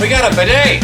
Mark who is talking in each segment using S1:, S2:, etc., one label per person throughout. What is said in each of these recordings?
S1: We got a bidet.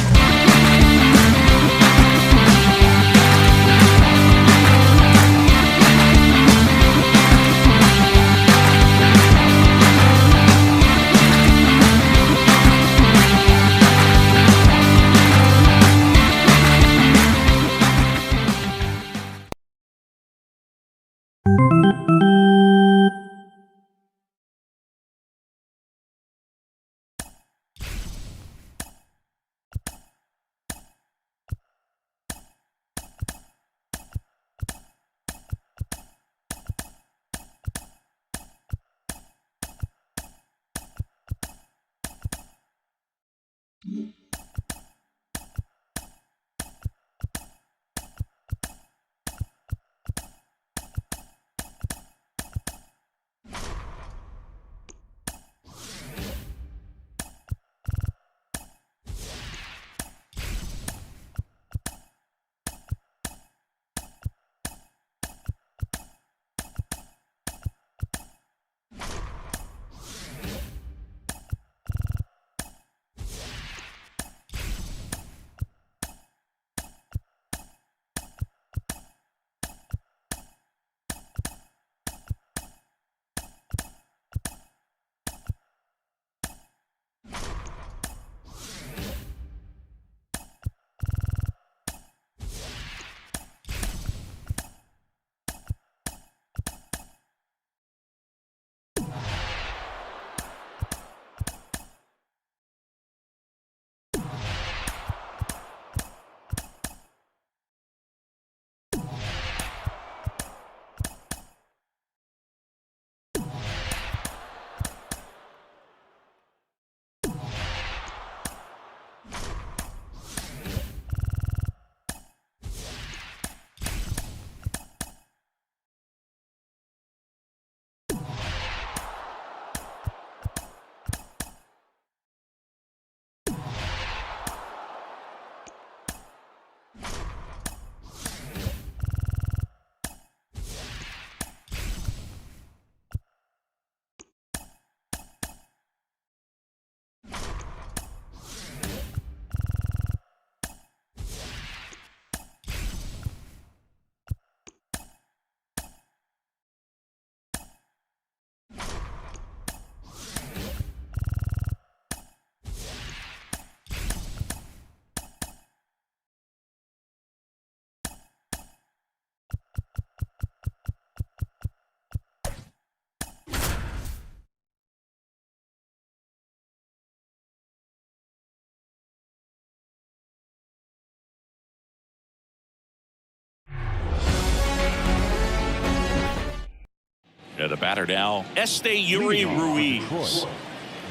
S2: The batter now, Yuri Ruiz.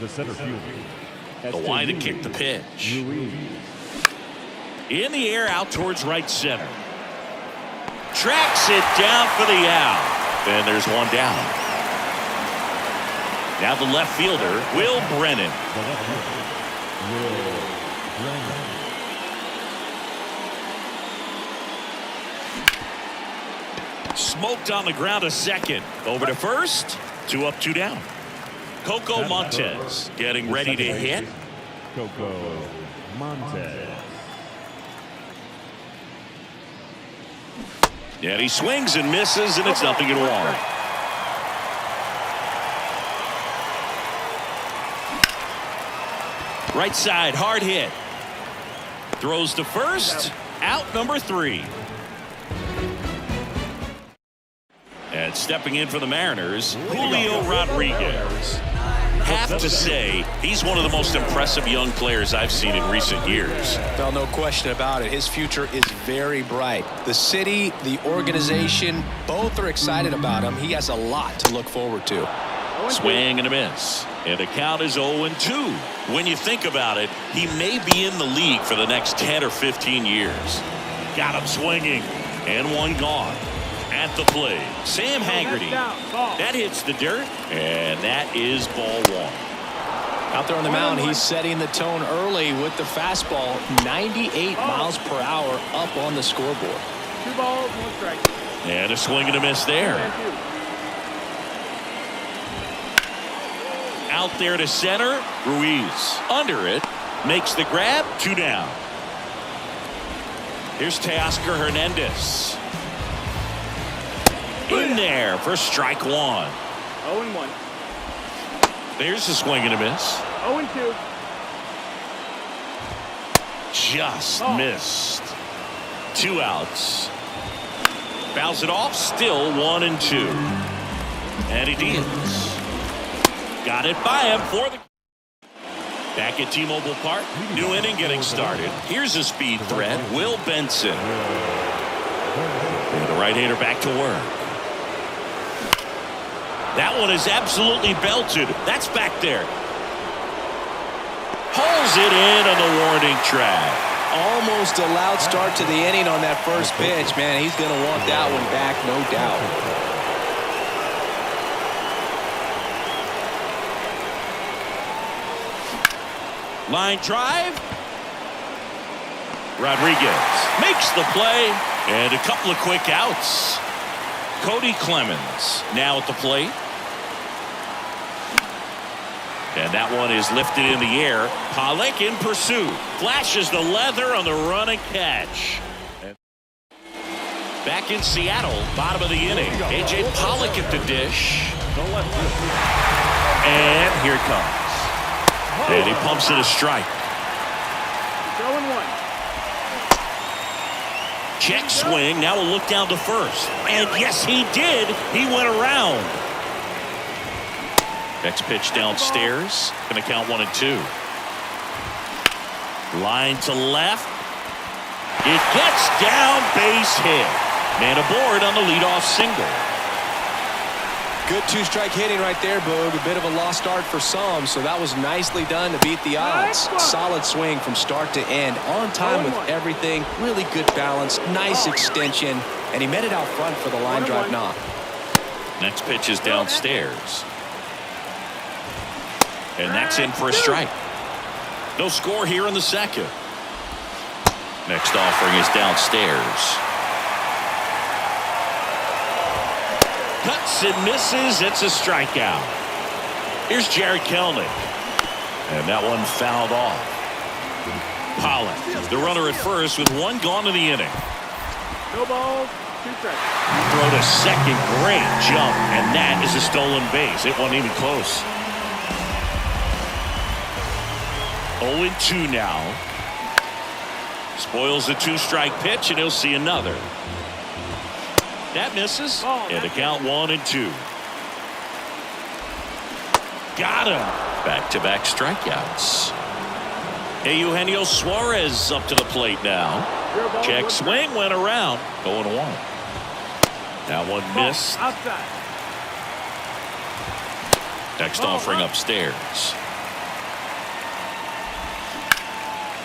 S3: The center fielder.
S2: The line to kick the pitch. In the air, out towards right center. Tracks it down for the out. And there's one down. Now the left fielder, Will Brennan. Smoked on the ground to second. Over to first. 2 up, 2 down. Coco Montez getting ready to hit.
S3: Coco Montez.
S2: And he swings and misses, and it's 0-1. Right side, hard hit. Throws to first. Out number 3. And stepping in for the Mariners, Julio Rodriguez. Have to say, he's one of the most impressive young players I've seen in recent years.
S4: Well, no question about it. His future is very bright. The city, the organization, both are excited about him. He has a lot to look forward to.
S2: Swing and a miss. And the count is 0-2. When you think about it, he may be in the league for the next 10 or 15 years. Got him swinging. And one gone. At the plate, Sam Haggerty. That hits the dirt, and that is ball 1.
S4: Out there on the mound, he's setting the tone early with the fastball. 98 miles per hour up on the scoreboard.
S5: 2 balls, 1 strike.
S2: And a swing and a miss there. Out there to center, Ruiz. Under it, Makes the grab. 2 down. Here's Teoscar Hernandez. In there for strike 1.
S5: 0-1.
S2: There's a swing and a miss.
S5: 0-2.
S2: Just missed. 2 outs. Fouls it off. Still 1-2. And he deals. Got it by him for the. Back at T-Mobile Park. New inning getting started. Here's a speed threat. Will Benson. And the right-hander back to work. That one is absolutely belted. That's back there. Pulls it in on the warning track.
S4: Almost a loud start to the inning on that first pitch. Man, he's going to want that one back, no doubt.
S2: Line drive. Rodriguez makes the play. And a couple of quick outs. Cody Clemens now at the plate. And that one is lifted in the air. Pollock in pursuit. Flashes the leather on the run and catch. Back in Seattle, bottom of the inning. A.J. Pollock at the dish. And here it comes. And he pumps it a strike.
S5: 0-1.
S2: Check swing. Now a look down to first. And yes, he did. He went around. Next pitch downstairs. Going to count 1-2. Line to left. It gets down, base hit. Man aboard on the leadoff single.
S4: Good 2-strike hitting right there, Boog. A bit of a lost start for some, so that was nicely done to beat the odds. Solid swing from start to end. On time with everything. Really good balance. Nice extension. And he met it out front for the line drive knock.
S2: Next pitch is downstairs. And that's in for a strike. No score here in the second. Next offering is downstairs. Cuts and misses. It's a strikeout. Here's Jared Kelenic. And that one fouled off. Pollock, the runner at first with 1 gone in the inning.
S5: No balls, 2 strikes.
S2: Throw to second. Great jump. And that is a stolen base. It wasn't even close. 0-2 now. Spoils the 2-strike pitch, and he'll see another. That misses. And the count 1-2. Got him. Back-to-back strikeouts. Eugenio Suarez up to the plate now. Check swing went around. 0-1. That one missed.
S5: Outside.
S2: Next offering upstairs.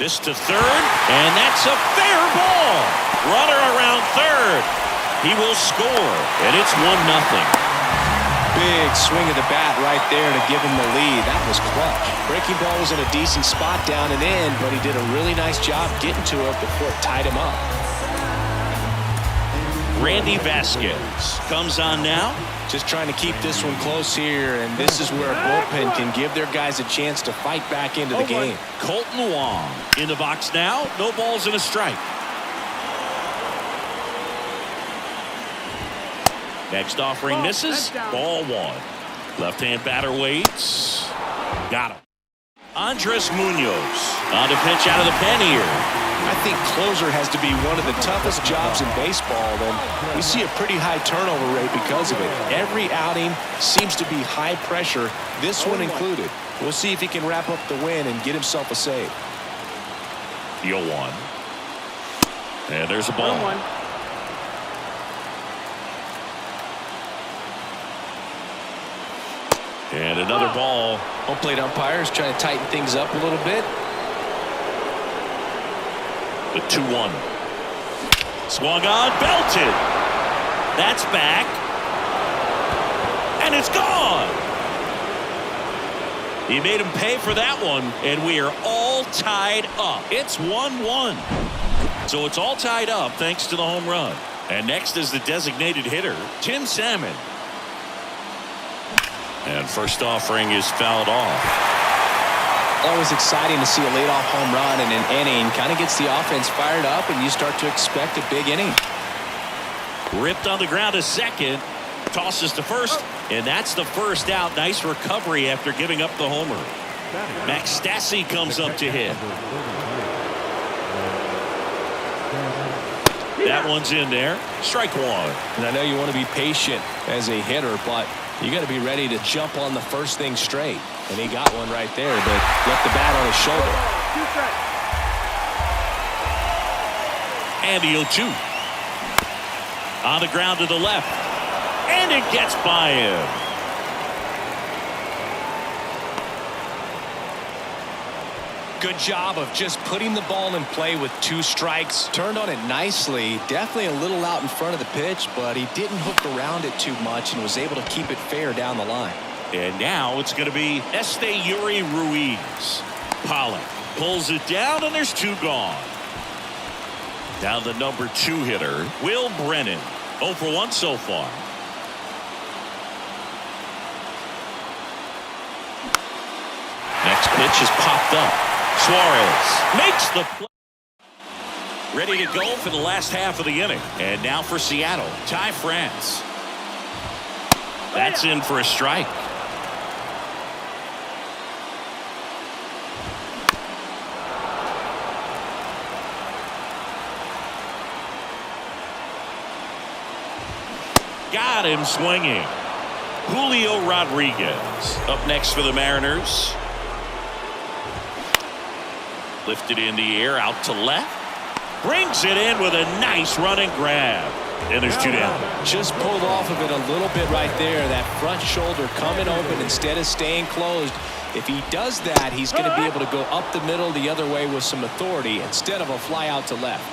S2: This to third, and that's a fair ball. Runner around third. He will score, and it's 1-0.
S4: Big swing of the bat right there to give him the lead. That was clutch. Breaking ball was in a decent spot down and in, but he did a really nice job getting to it before it tied him up.
S2: Randy Vasquez comes on now.
S4: Just trying to keep this one close here, and this is where a bullpen can give their guys a chance to fight back into the game.
S2: Colton Wong in the box now. No balls and a strike. Next offering misses. Ball 1. Left-hand batter waits. Got him. Andres Munoz on to pitch out of the pen here.
S4: I think closer has to be one of the toughest jobs in baseball, and we see a pretty high turnover rate because of it. Every outing seems to be high pressure, this one included. We'll see if he can wrap up the win and get himself a save.
S2: The 0-1. And there's a ball.
S5: 1-1.
S2: And another ball.
S4: Home plate umpires trying to tighten things up a little bit.
S2: The 2-1. Swung on, belted. That's back. And it's gone. He made him pay for that one, and we are all tied up. It's 1-1. So it's all tied up thanks to the home run. And next is the designated hitter, Tim Salmon. And first offering is fouled off.
S4: Always exciting to see a leadoff home run in an inning. Kind of gets the offense fired up, and you start to expect a big inning.
S2: Ripped on the ground to second. Tosses to first, and that's the first out. Nice recovery after giving up the homer. Max Stassi comes up to hit. That one's in there. Strike one.
S4: And I know you want to be patient as a hitter, but you got to be ready to jump on the first thing straight. And he got one right there, but left the bat on his shoulder.
S2: And the 0-2. On the ground to the left. And it gets by him.
S4: Good job of just putting the ball in play with 2 strikes. Turned on it nicely. Definitely a little out in front of the pitch, but he didn't hook around it too much and was able to keep it fair down the line.
S2: And now it's going to be Esteury Ruiz. Pollock pulls it down, and there's 2 gone. Now the number 2 hitter, Will Brennan. 0 for 1 so far. Next pitch is popped up. Suarez makes the play. Ready to go for the last half of the inning. And now for Seattle, Ty France. That's in for a strike. Got him swinging. Julio Rodriguez up next for the Mariners. Lifted in the air, out to left. Brings it in with a nice running grab. And there's 2 down.
S4: Just pulled off of it a little bit right there. That front shoulder coming open instead of staying closed. If he does that, he's going to be able to go up the middle the other way with some authority instead of a fly out to left.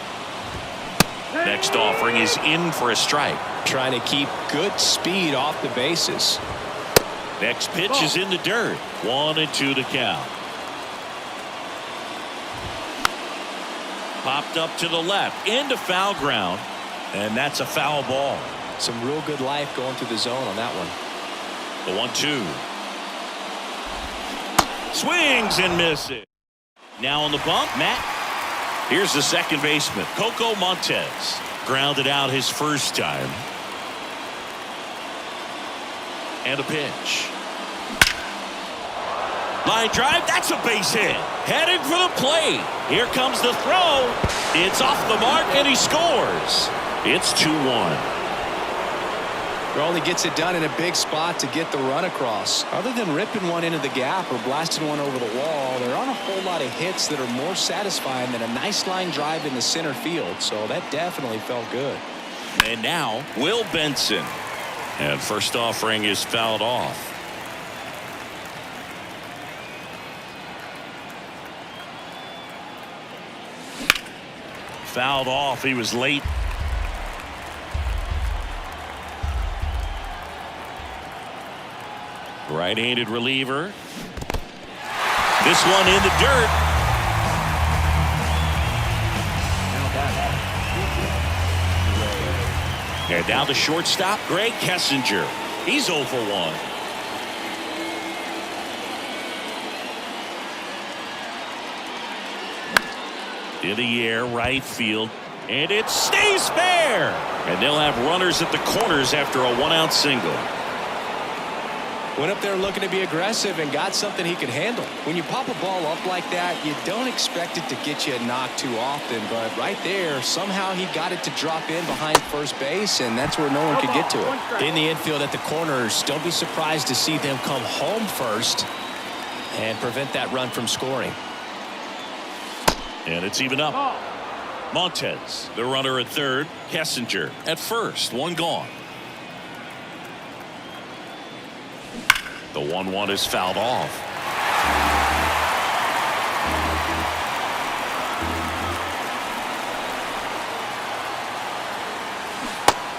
S2: Next offering is in for a strike.
S4: Trying to keep good speed off the bases.
S2: Next pitch is in the dirt. 1-2 to count. Popped up to the left into foul ground, and that's a foul ball.
S4: Some real good life going through the zone on that one.
S2: The 1-2. Swings and misses. Now on the bump, Matt. Here's the second baseman, Coco Montes. Grounded out his first time. And a pitch. Line drive, that's a base hit. Headed for the plate. Here comes the throw. It's off the mark, and he scores. It's 2-1.
S4: Only gets it done in a big spot to get the run across. Other than ripping one into the gap or blasting one over the wall, there aren't a whole lot of hits that are more satisfying than a nice line drive in the center field. So that definitely felt good.
S2: And now, Will Benson. And first offering is fouled off. Fouled off. He was late. Right-handed reliever. This one in the dirt. And now the shortstop, Greg Kessinger. He's 0 for 1. In the air, right field, and it stays fair. And they'll have runners at the corners after a 1-out single.
S4: Went up there looking to be aggressive and got something he could handle. When you pop a ball up like that, you don't expect it to get you a knock too often, but right there, somehow he got it to drop in behind first base, and that's where no one could get to it. In the infield at the corners, don't be surprised to see them come home first and prevent that run from scoring.
S2: And it's even up. Montes, the runner at third. Kessinger at first. 1 gone. The 1-1 is fouled off.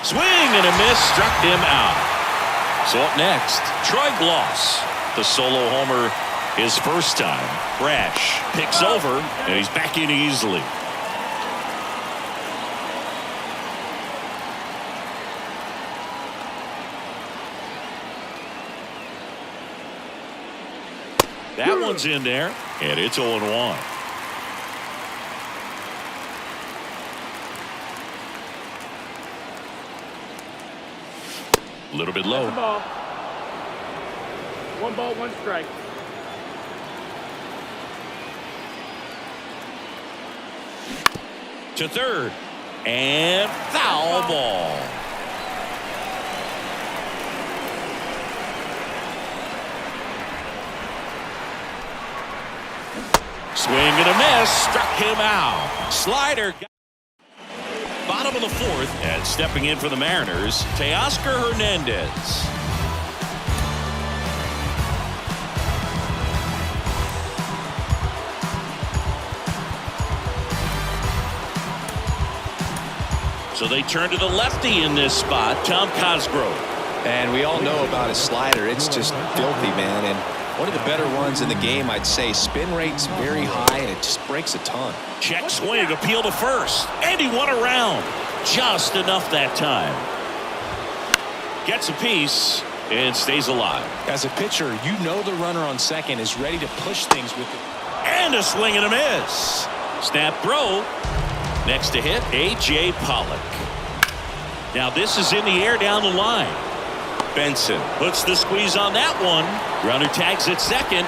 S2: Swing and a miss, struck him out. So up next, Troy Gloss, the solo homer his first time. Brash picks over, and he's back in easily. That one's in there. And it's 0-1. A little bit low.
S5: That's the ball. 1 ball, 1 strike.
S2: To third. And foul ball. Swing and a miss. Struck him out. Slider. Bottom of the 4th. And stepping in for the Mariners, Teoscar Hernandez. So they turn to the lefty in this spot, Tom Cosgrove.
S4: And we all know about his slider. It's just filthy, man. And one of the better ones in the game, I'd say. Spin rate's very high, and it just breaks a ton.
S2: Check swing, appeal to first. And he won around. Just enough that time. Gets a piece and stays alive.
S4: As a pitcher, you know the runner on second is ready to push things with it.
S2: And a swing and a miss. Snap throw. Next to hit, A.J. Pollock. Now this is in the air down the line. Benson puts the squeeze on that one. Runner tags at second.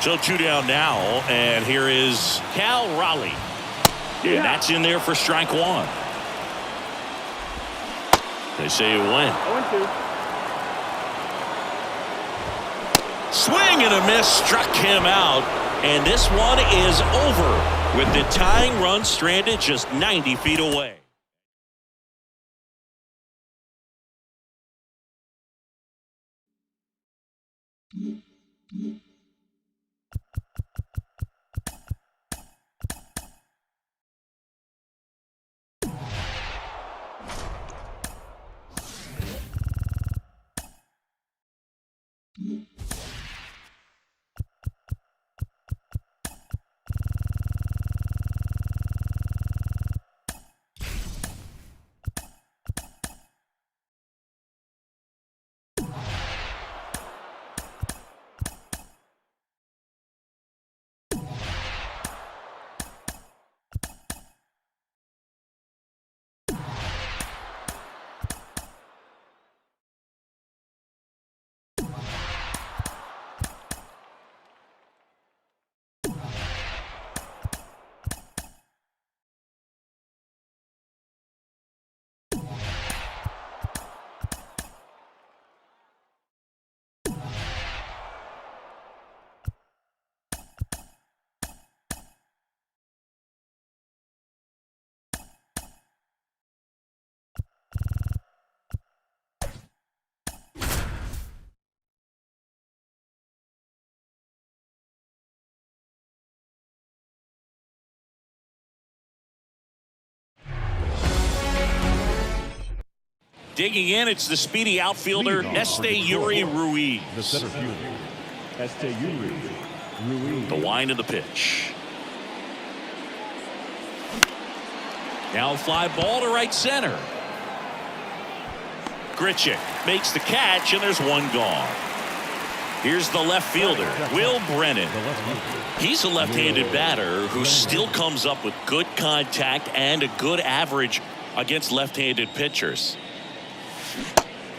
S2: So 2 down now, and here is Cal Raleigh.
S5: Yeah.
S2: And that's in there for strike 1. They say it went.
S5: 0-2.
S2: Swing and a miss, struck him out. And this one is over with the tying run stranded just 90 feet away. Digging in, it's the speedy outfielder, Esteury Ruiz.
S3: The center fielder, Esteury Ruiz.
S2: The wind of the pitch. Now fly ball to right center. Grichuk makes the catch, and there's one gone. Here's the left fielder, Will Brennan. He's a left-handed batter who still comes up with good contact and a good average against left-handed pitchers.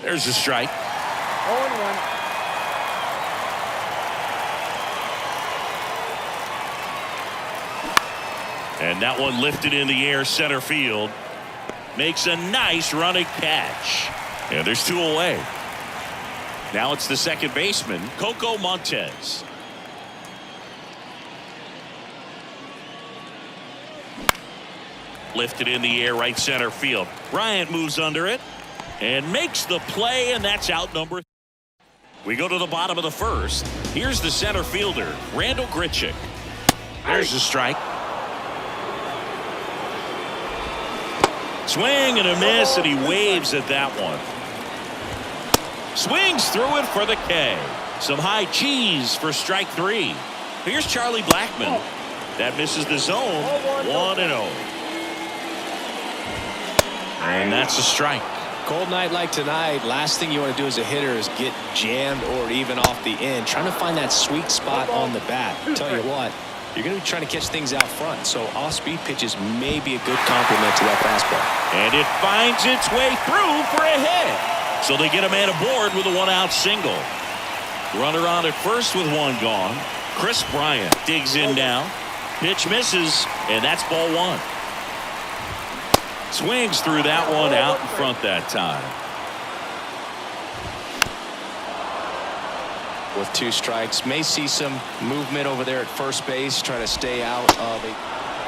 S2: There's a strike.
S5: 0-1.
S2: And that one lifted in the air center field. Makes a nice running catch. And there's 2 away. Now it's the second baseman, Coco Montez. Lifted in the air right center field. Bryant moves under it and makes the play, and that's out number 3. We go to the bottom of the 1st. Here's the center fielder, Randall Grichuk. There's the strike. Swing and a miss, and he waves at that one. Swings through it for the K. Some high cheese for strike 3. Here's Charlie Blackmon. That misses the zone. 1-0. And that's a strike.
S4: Cold night like tonight, last thing you want to do as a hitter is get jammed or even off the end. Trying to find that sweet spot on the bat. Tell you what, you're going to be trying to catch things out front, so off-speed pitches may be a good complement to that fastball.
S2: And it finds its way through for a hit. So they get a man aboard with a one-out single. Runner on at first with one gone. Chris Bryant digs in now. Pitch misses, and that's ball one. Swings through that one out in front that time.
S4: With 2 strikes, may see some movement over there at first base, trying to stay out of it.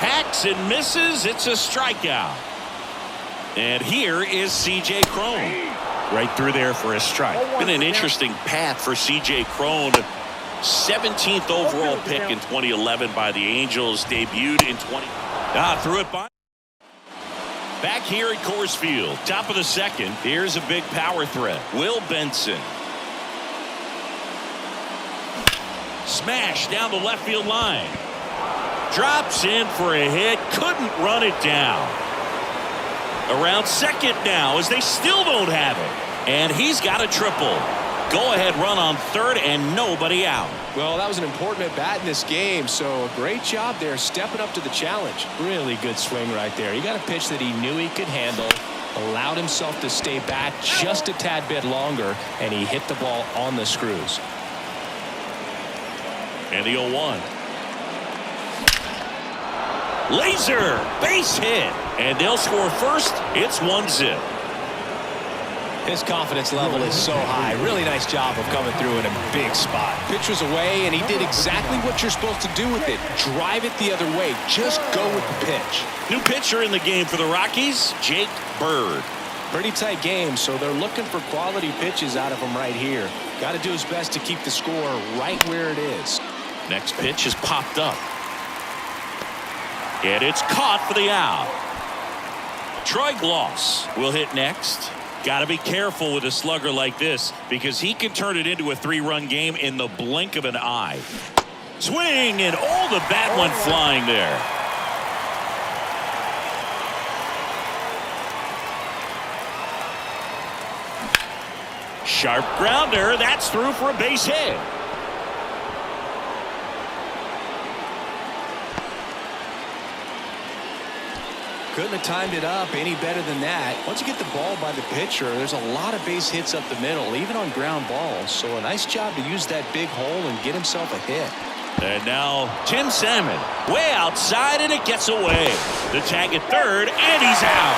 S2: Hacks and misses. It's a strikeout. And here is C.J. Cron. Right through there for a strike. Been an interesting path for C.J. Cron. 17th overall pick in 2011 by the Angels. Debuted in 20. Threw it by. Back here at Coors Field, top of the second. Here's a big power threat. Will Benson. Smash down the left field line. Drops in for a hit. Couldn't run it down. Around second now as they still don't have it. And he's got a triple. Go-ahead run on third and nobody out.
S4: Well, that was an important at-bat in this game, so great job there stepping up to the challenge. Really good swing right there. He got a pitch that he knew he could handle, allowed himself to stay back just a tad bit longer, and he hit the ball on the screws.
S2: And the 0-1. Laser base hit, and they'll score first. It's 1-0.
S4: His confidence level is so high. Really nice job of coming through in a big spot. Pitch was away, and he did exactly what you're supposed to do with it. Drive it the other way. Just go with the pitch.
S2: New pitcher in the game for the Rockies, Jake Bird.
S4: Pretty tight game, so they're looking for quality pitches out of him right here. Got to do his best to keep the score right where it is.
S2: Next pitch is popped up. And it's caught for the out. Troy Gloss will hit next. Got to be careful with a slugger like this because he can turn it into a 3-run game in the blink of an eye. Swing, and all the bat went flying there. Sharp grounder. That's through for a base hit.
S4: Couldn't have timed it up any better than that. Once you get the ball by the pitcher, there's a lot of base hits up the middle, even on ground balls. So a nice job to use that big hole and get himself a hit.
S2: And now Tim Salmon way outside, and it gets away. The tag at third, and he's out.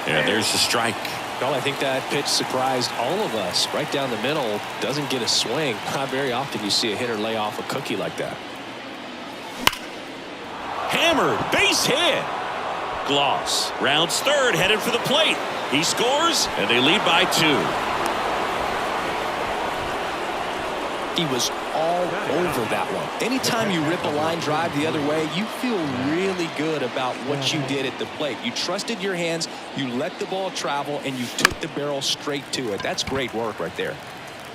S2: And there's the strike.
S4: Well, I think that pitch surprised all of us. Right down the middle, doesn't get a swing. Not very often you see a hitter lay off a cookie like that.
S2: Hammered, base hit. Gloss rounds third, headed for the plate. He scores, and they lead by 2.
S4: He was all over that one. Anytime you rip a line drive the other way, you feel really good about what you did at the plate. You trusted your hands, you let the ball travel, and you took the barrel straight to it. That's great work right there.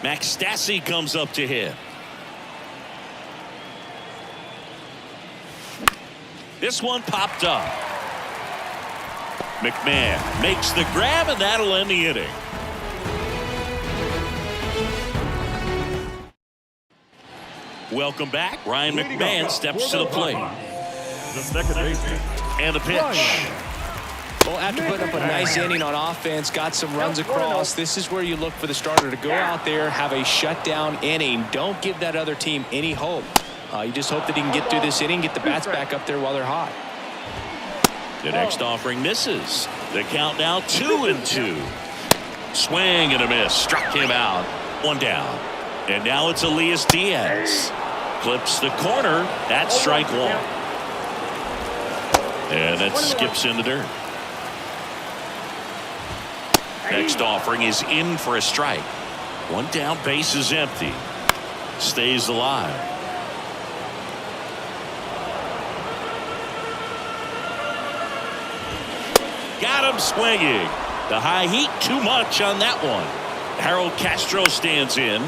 S2: Max Stassi comes up to hit. This one popped up. McMahon makes the grab, and that'll end the inning. Welcome back. Ryan McMahon steps to the plate.
S3: The second baseman.
S2: And the pitch.
S4: Well, after putting up a nice inning on offense, got some runs across, this is where you look for the starter to go out there, have a shutdown inning. Don't give that other team any hope. You just hope that he can get through this inning, get the bats back up there while they're hot.
S2: The next offering misses. The count now 2-2. Swing and a miss. Struck him out. 1 down. And now it's Elias Diaz. Clips the corner. That's strike 1. And that skips in the dirt. Next offering is in for a strike. 1 down, base is empty. Stays alive. Got him swinging. The high heat too much on that one. Harold Castro stands in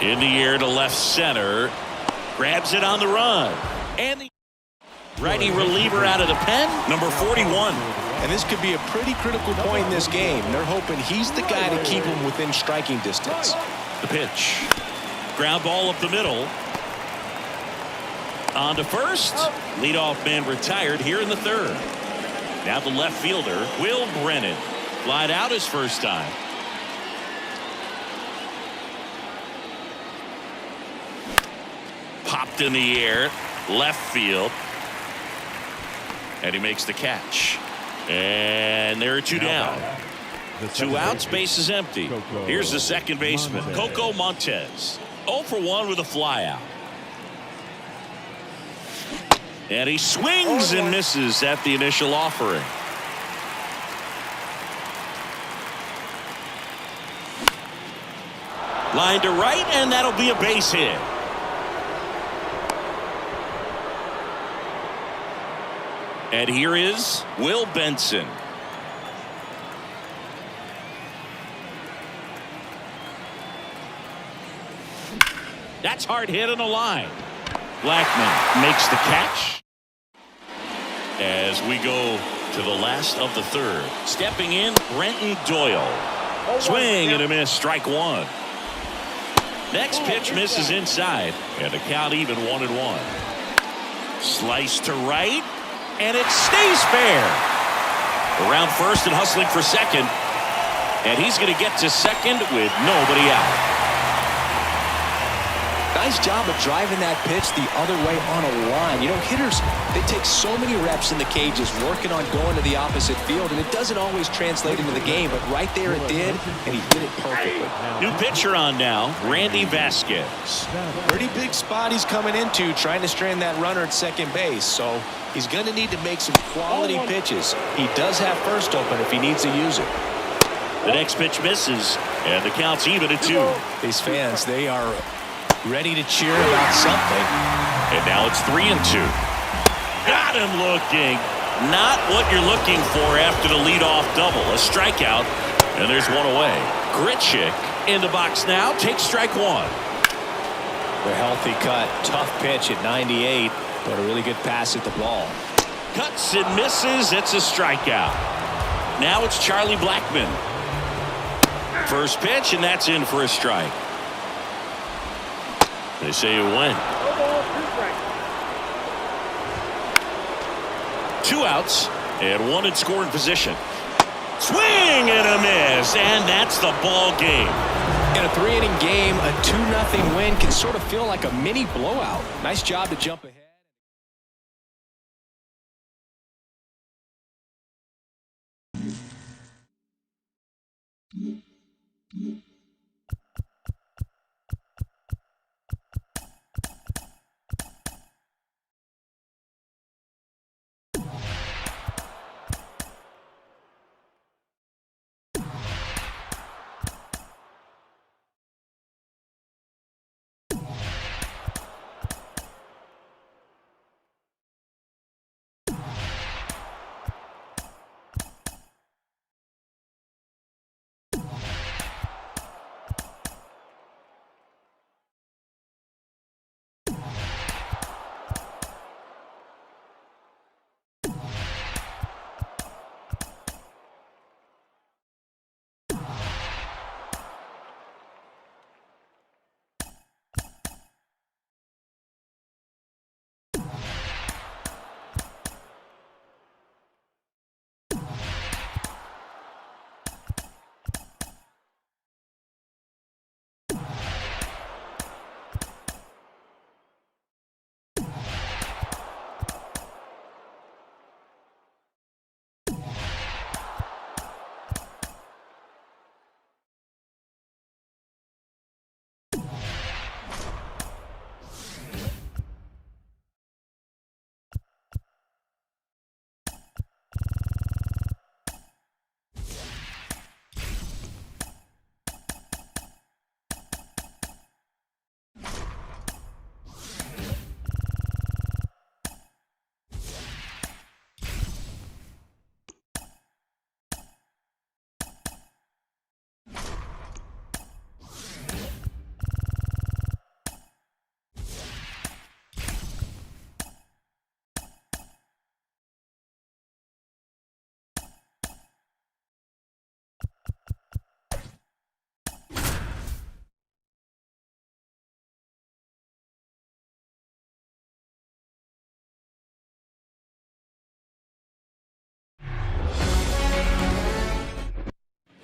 S2: the air to left center, grabs it on the run, and the righty reliever out of the pen, number 41.
S4: And this could be a pretty critical point in this game. They're hoping he's the guy to keep him within striking distance.
S2: The pitch, ground ball up the middle. On to first. Leadoff man retired here in the third. Now the left fielder, Will Brennan, flied out his first time. Popped in the air, left field. And he makes the catch. And there are two down. 2 outs, base is empty. Here's the second baseman, Coco Montez. 0 for 1 with a flyout. And he swings and misses at the initial offering. Line to right, and that'll be a base hit. And here is Will Benson. That's hard hit on the line. Blackman makes the catch. As we go to the last of the third. Stepping in, Brenton Doyle. Swing and a miss, strike one. Next pitch misses inside, and the count even 1-1. Slice to right, and it stays fair. Around first and hustling for second, and he's going to get to second with nobody out.
S4: Nice job of driving that pitch the other way on a line. You know, hitters, they take so many reps in the cages working on going to the opposite field, and it doesn't always translate into the game, but right there it did, and he did it perfectly.
S2: New pitcher on now, Randy Vasquez.
S4: Pretty big spot he's coming into, trying to strand that runner at second base, so he's going to need to make some quality pitches. He does have first open if he needs to use it.
S2: The next pitch misses, and the count's even at 2.
S4: These fans, they are ready to cheer about something.
S2: And now it's 3-2. Got him looking. Not what you're looking for after the leadoff double. A strikeout, and there's one away. Grichuk in the box now. Takes strike one.
S4: The healthy cut. Tough pitch at 98, but a really good pass at the ball.
S2: Cuts and misses. It's a strikeout. Now it's Charlie Blackman. First pitch, and that's in for a strike. They say it went. 2 outs and 1 in scoring position. Swing and a miss, and that's the ball game.
S4: In a 3-inning game, a 2-0 win can sort of feel like a mini blowout. Nice job to jump ahead.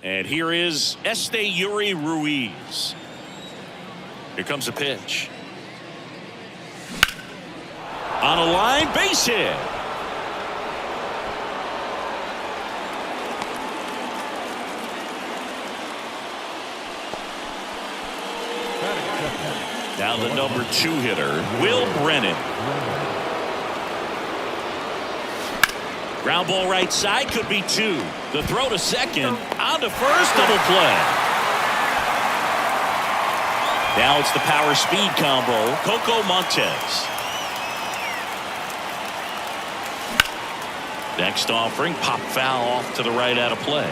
S2: And here is Yuri Ruiz. Here comes a pitch. On a line, base hit. Now the number 2 hitter, Will Brennan. Ground ball right side, could be 2. The throw to second, on to first, double play. Now it's the power speed combo, Coco Montes. Next offering, pop foul off to the right out of play.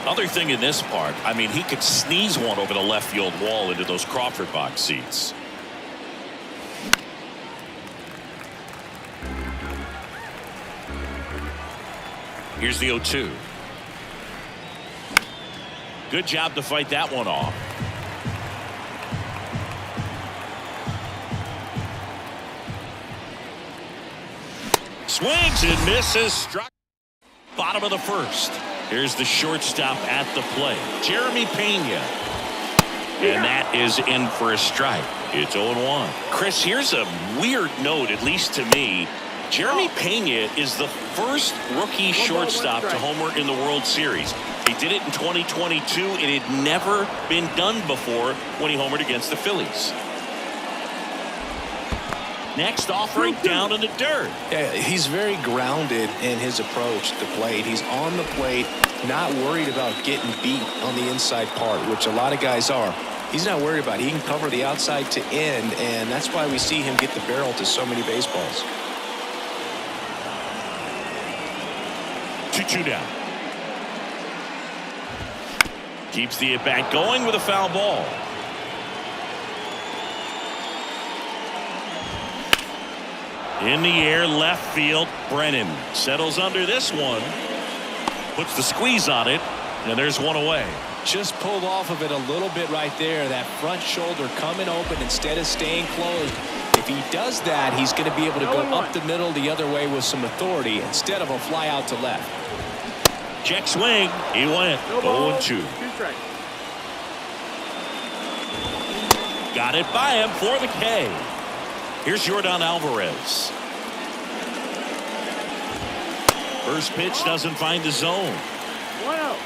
S2: Other thing in this part, I mean, he could sneeze one over the left field wall into those Crawford box seats. Here's the 0-2. Good job to fight that one off. Swings and misses. Struck. Bottom of the first. Here's the shortstop at the plate, Jeremy Pena. And that is in for a strike. It's 0-1. Chris, here's a weird note, at least to me. Jeremy Pena is the first rookie shortstop to homer in the World Series. He did it in 2022. It had never been done before when he homered against the Phillies. Next offering down in the dirt.
S4: Yeah, he's very grounded in his approach to the plate. He's on the plate, not worried about getting beat on the inside part, which a lot of guys are. He's not worried about it. He can cover the outside to end, and that's why we see him get the barrel to so many baseballs.
S2: 2-2 down. Keeps the at-bat going with a foul ball. In the air, left field, Brennan settles under this one. Puts the squeeze on it, and there's one away.
S4: Just pulled off of it a little bit right there. That front shoulder coming open instead of staying closed. If he does that, he's going to be able to go up the middle the other way with some authority instead of a fly out to left.
S2: Check swing. He went 0-2. Got it by him for the K. Here's Jordan Alvarez. First pitch doesn't find the zone.
S5: 1-0.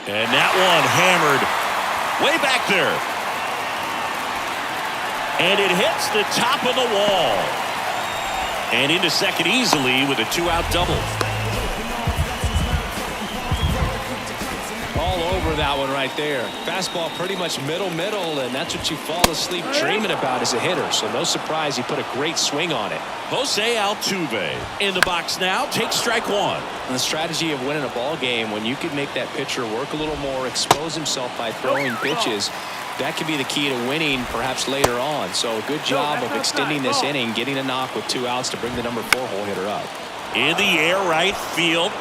S2: And that one hammered way back there. And it hits the top of the wall. And into second easily with a 2-out double.
S4: All over that one right there. Fastball pretty much middle, and that's what you fall asleep dreaming about as a hitter. So no surprise he put a great swing on it.
S2: Jose Altuve in the box now. Takes strike one.
S4: And the strategy of winning a ball game, when you can make that pitcher work a little more, expose himself by throwing pitches, that could be the key to winning perhaps later on. So a good job of extending this inning, getting a knock with 2 outs to bring the number 4 hole hitter up.
S2: In the air, right field.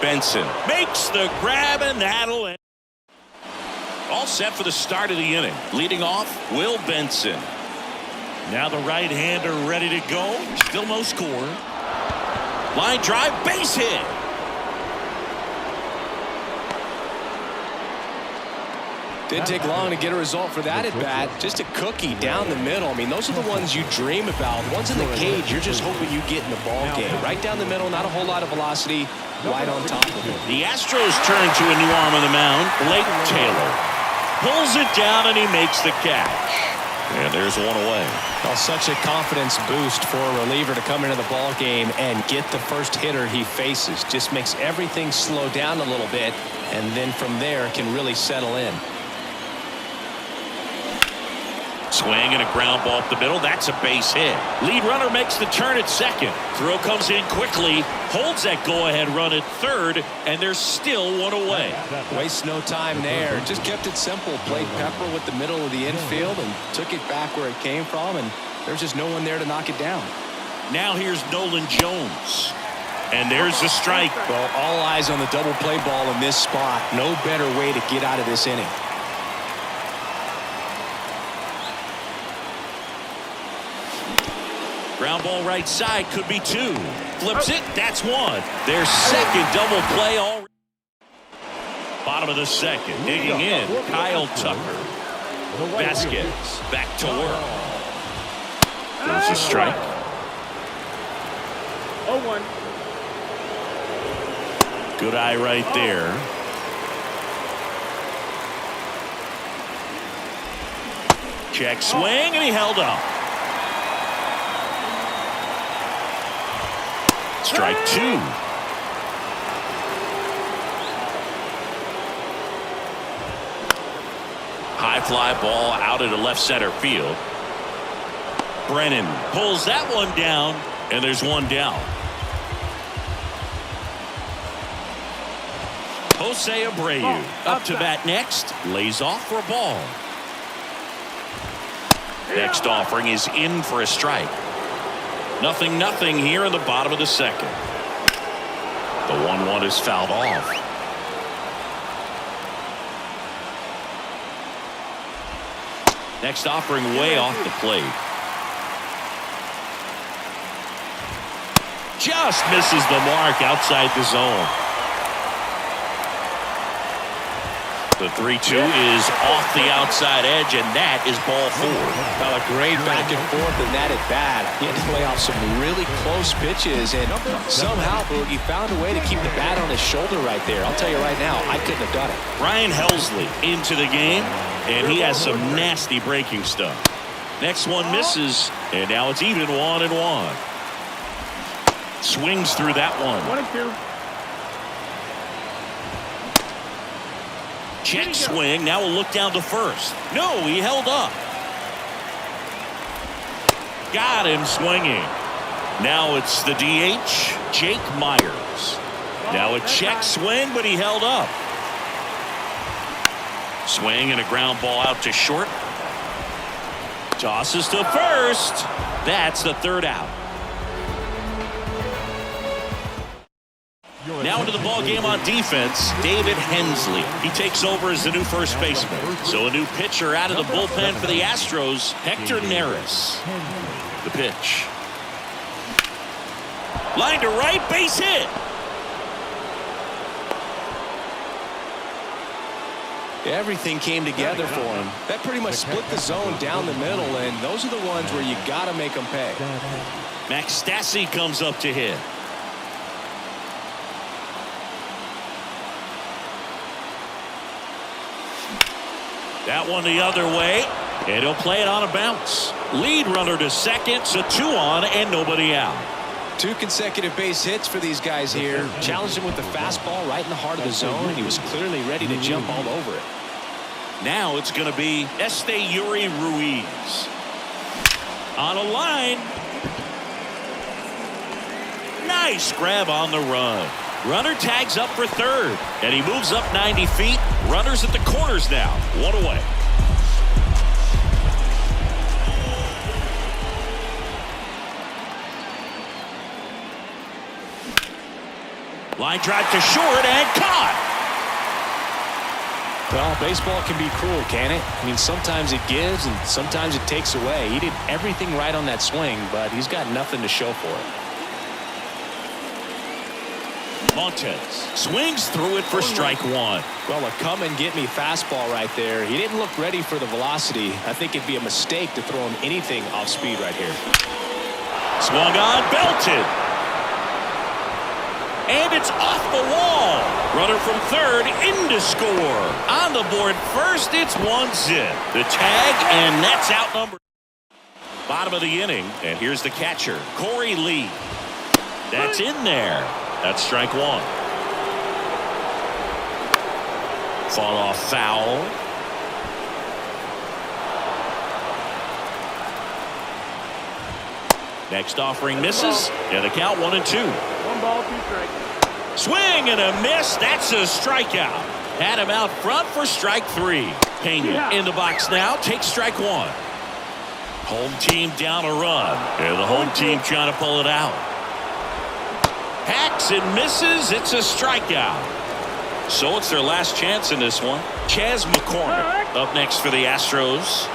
S2: Benson makes the grab, and that'll end. All set for the start of the inning. Leading off, Will Benson. Now the right-hander ready to go. Still no score. Line drive, base hit.
S4: Didn't take long to get a result for that at bat. Just a cookie down the middle. I mean, those are the ones you dream about. The ones in the cage, you're just hoping you get in the ball game. Right down the middle, not a whole lot of velocity. Right on top of it.
S2: The Astros turn to a new arm on the mound, Blake Taylor. Pulls it down, and he makes the catch. And there's one away.
S4: Well, such a confidence boost for a reliever to come into the ball game and get the first hitter he faces. Just makes everything slow down a little bit, and then from there can really settle in.
S2: Swing and a ground ball up the middle. That's a base hit. Lead runner makes the turn at second. Throw comes in quickly. Holds that go-ahead run at third, and there's still one away.
S4: Waste no time there. Just kept it simple. Played pepper with the middle of the infield and took it back where it came from, and there's just no one there to knock it down.
S2: Now here's Nolan Jones. And there's the strike.
S4: Well, all eyes on the double play ball in this spot. No better way to get out of this inning.
S2: Ground ball right side, could be 2. flips it. That's one. Their second double play already. Bottom of the second. Digging in. Kyle Tucker. Vasquez back to work. There's a strike.
S5: 0-1.
S2: Good eye right there. Check swing, and he held up. Strike two. High fly ball out into left center field. Brennan pulls that one down, and there's one down. Jose Abreu up to bat next. Lays off for a ball. Next offering is in for a strike. 0-0 here in the bottom of the second. The 1-1 is fouled off. Next offering way off the plate. Just misses the mark outside the zone. The 3-2 is off the outside edge, and that is ball four.
S4: Well, a great back and forth, and that at bat. He had to play off some really close pitches, and somehow Boogie found a way to keep the bat on his shoulder right there. I'll tell you right now, I couldn't have done it.
S2: Ryan Helsley into the game, and he has some nasty breaking stuff. Next one misses, and now it's even 1-1. Swings through that one.
S5: 1-2.
S2: Check swing. Now we'll look down to first. No, he held up. Got him swinging. Now it's the DH, Jake Myers. Now a check swing, but he held up. Swing and a ground ball out to short. Tosses to first. That's the third out. Now into the ball game on defense, David Hensley. He takes over as the new first baseman. So a new pitcher out of the bullpen for the Astros, Hector Neris. The pitch. Line to right, base hit.
S4: Everything came together for him. That pretty much split the zone down the middle, and those are the ones where you got to make them pay.
S2: Max Stassi comes up to hit. That one the other way, and he'll play it on a bounce. Lead runner to second, so 2 on and nobody out.
S4: 2 consecutive base hits for these guys here. Challenged him with the fastball right in the heart of the zone, and he was clearly ready to jump all over it.
S2: Now it's going to be Esteury Ruiz. On a line. Nice grab on the run. Runner tags up for third, and he moves up 90 feet. Runners at the corners now. 1 away. Line drive to short and caught.
S4: Well, baseball can be cruel, can it? I mean, sometimes it gives and sometimes it takes away. He did everything right on that swing, but he's got nothing to show for it.
S2: Montez swings through it for strike 1.
S4: Well, a come-and-get-me fastball right there. He didn't look ready for the velocity. I think it'd be a mistake to throw him anything off speed right here.
S2: Swung on, belted. And it's off the wall. Runner from third in to score. On the board first, it's 1-zip. The tag, and that's out number. Bottom of the inning, and here's the catcher, Corey Lee. That's in there. That's strike 1. Fought off foul. Next offering misses, and the count 1-2.
S5: 1 ball, 2 strikes.
S2: Swing and a miss. That's a strikeout. Had him out front for strike 3. Pena in the box now. Takes strike 1. Home team down a run. And the home team trying to pull it out. Hacks and misses. It's a strikeout. So it's their last chance in this one. Chas McCormick up next for the Astros.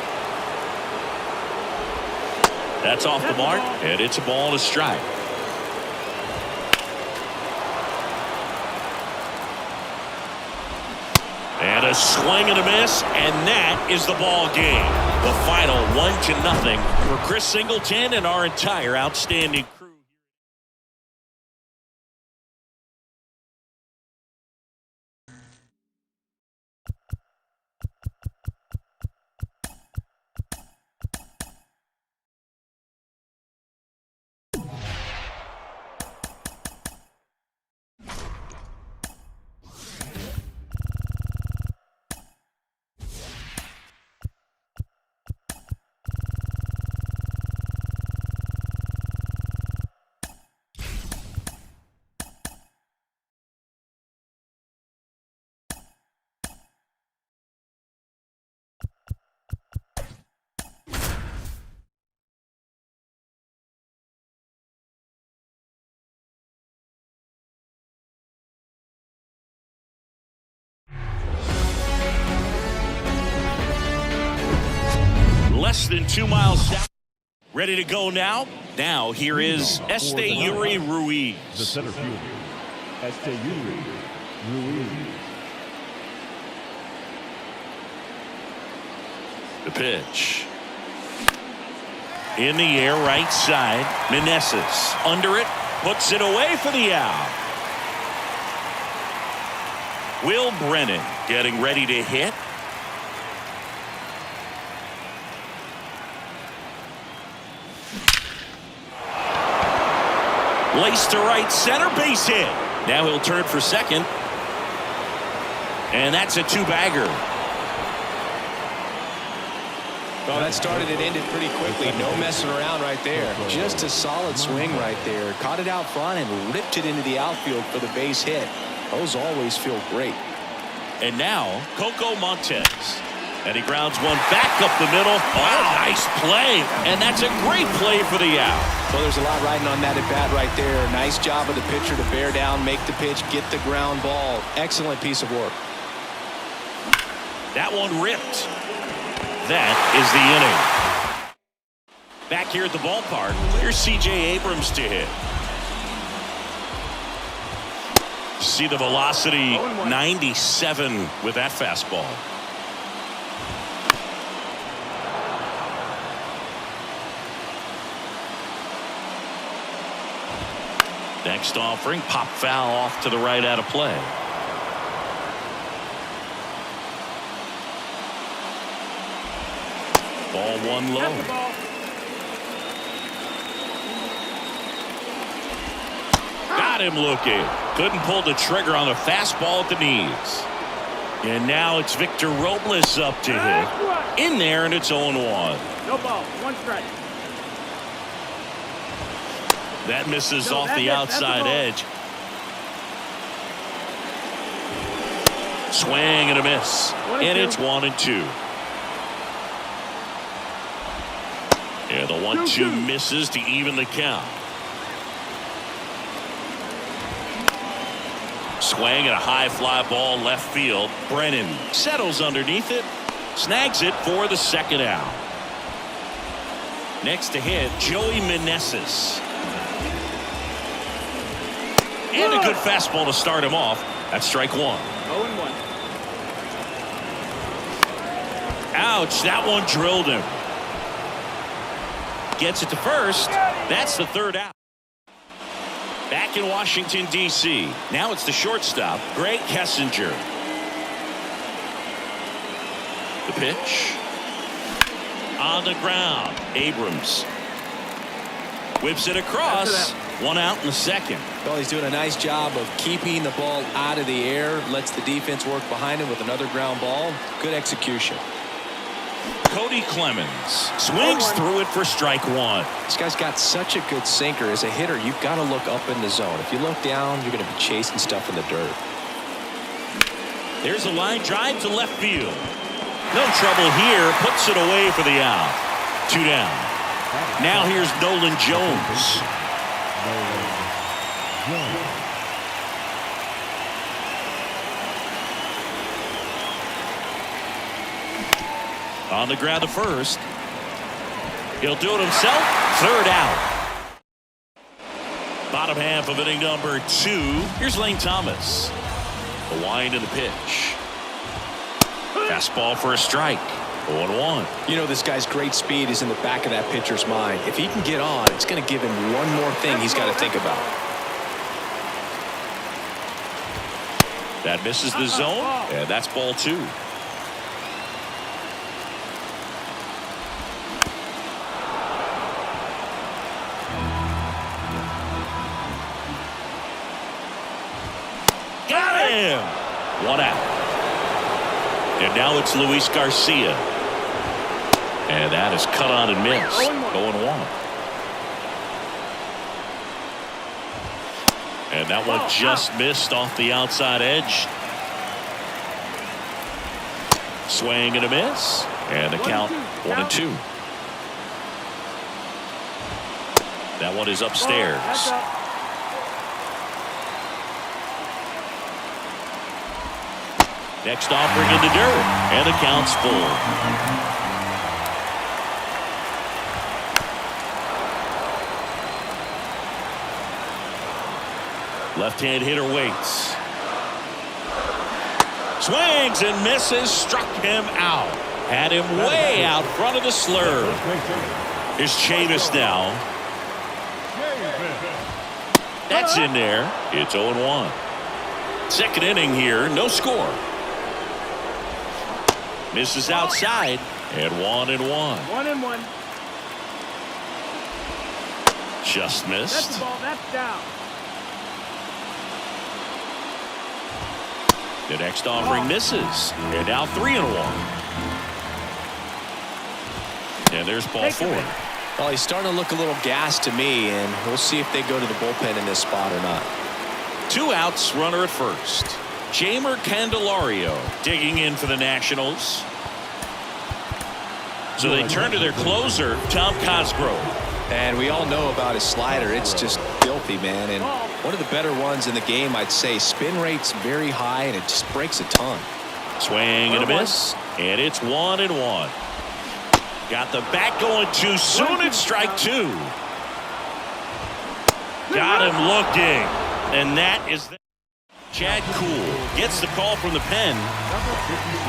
S2: That's off the mark, and it's a ball and a strike. And a swing and a miss, and that is the ball game. The final 1-0 for Chris Singleton and our entire outstanding crew. Less than 2 miles south. Ready to go now? Now here is Esteury Ruiz.
S3: The center fielder, Esteury Ruiz.
S2: The pitch. In the air, right side. Meneses under it. Puts it away for the out. Will Brennan getting ready to hit. Lace to right center, base hit. Now he'll turn for second. And that's a two-bagger.
S4: Well, that started and ended pretty quickly. No messing around right there. Just a solid swing right there. Caught it out front and ripped it into the outfield for the base hit. Those always feel great.
S2: And now, Coco Montes. And he grounds one back up the middle. Wow, nice play. And that's a great play for the out.
S4: Well, there's a lot riding on that at bat right there. Nice job of the pitcher to bear down, make the pitch, get the ground ball. Excellent piece of work.
S2: That one ripped. That is the inning. Back here at the ballpark, here's C.J. Abrams to hit. See the velocity, 97 with that fastball. Next offering, pop foul off to the right out of play. Ball one low. Got him looking. Couldn't pull the trigger on the fastball at the knees. And now it's Victor Robles up to hit. In there, and it's 0-1.
S5: No ball. One strike.
S2: That misses off the outside edge. Swing and a miss. And it's 1-2. Yeah, the 1-2 misses to even the count. Swing and a high fly ball left field. Brennan settles underneath it. Snags it for the second out. Next to hit, Joey Meneses. And a good fastball to start him off. That's strike one.
S5: 0-1.
S2: Ouch, that one drilled him. Gets it to first. That's the third out. Back in Washington, D.C. Now it's the shortstop, Greg Kessinger. The pitch. On the ground, Abrams. Whips it across. One out in the second.
S4: Well, he's doing a nice job of keeping the ball out of the air. Lets the defense work behind him with another ground ball. Good execution.
S2: Cody Clemens swings through it for strike one.
S4: This guy's got such a good sinker. As a hitter, you've got to look up in the zone. If you look down, you're going to be chasing stuff in the dirt.
S2: There's a line drive to left field. No trouble here. Puts it away for the out. 2 down. Now here's Nolan Jones. On the ground to first. He'll do it himself. Third out. Bottom half of inning number 2. Here's Lane Thomas. The wind of the pitch. Fastball for a strike. 0-1.
S4: You know, this guy's great speed is in the back of that pitcher's mind. If he can get on, it's going to give him one more thing he's got to think about.
S2: That misses the zone, and that's ball 2. Got him! 1 out. And now it's Luis Garcia. And that is cut on and missed. 0-1. And that one just missed off the outside edge. Swing and a miss. And the count 1-2. That one is upstairs. Next offering in the dirt. And the count's full. Left-hand hitter waits. Swings and misses. Struck him out. Had him way out front of the slurve. Here's Chavis now. That's in there. It's 0-1. Second inning here. No score. Misses outside. And 1-1.
S5: 1-1.
S2: Just missed.
S5: That's the ball. That's down.
S2: The next offering misses. And now 3-1. And there's ball 4.
S4: Well, he's starting to look a little gassed to me, and we'll see if they go to the bullpen in this spot or not.
S2: 2 outs, runner at first. Jamer Candelario digging in for the Nationals. So they turn to their closer, Tom Cosgrove.
S4: And we all know about his slider. It's just filthy, man. And one of the better ones in the game, I'd say. Spin rate's very high, and it just breaks a ton.
S2: Swing and a miss. And it's 1-1. Got the bat going too soon. It's strike 2. Got him looking. And that is the Chad Kuhl gets the call from the pen.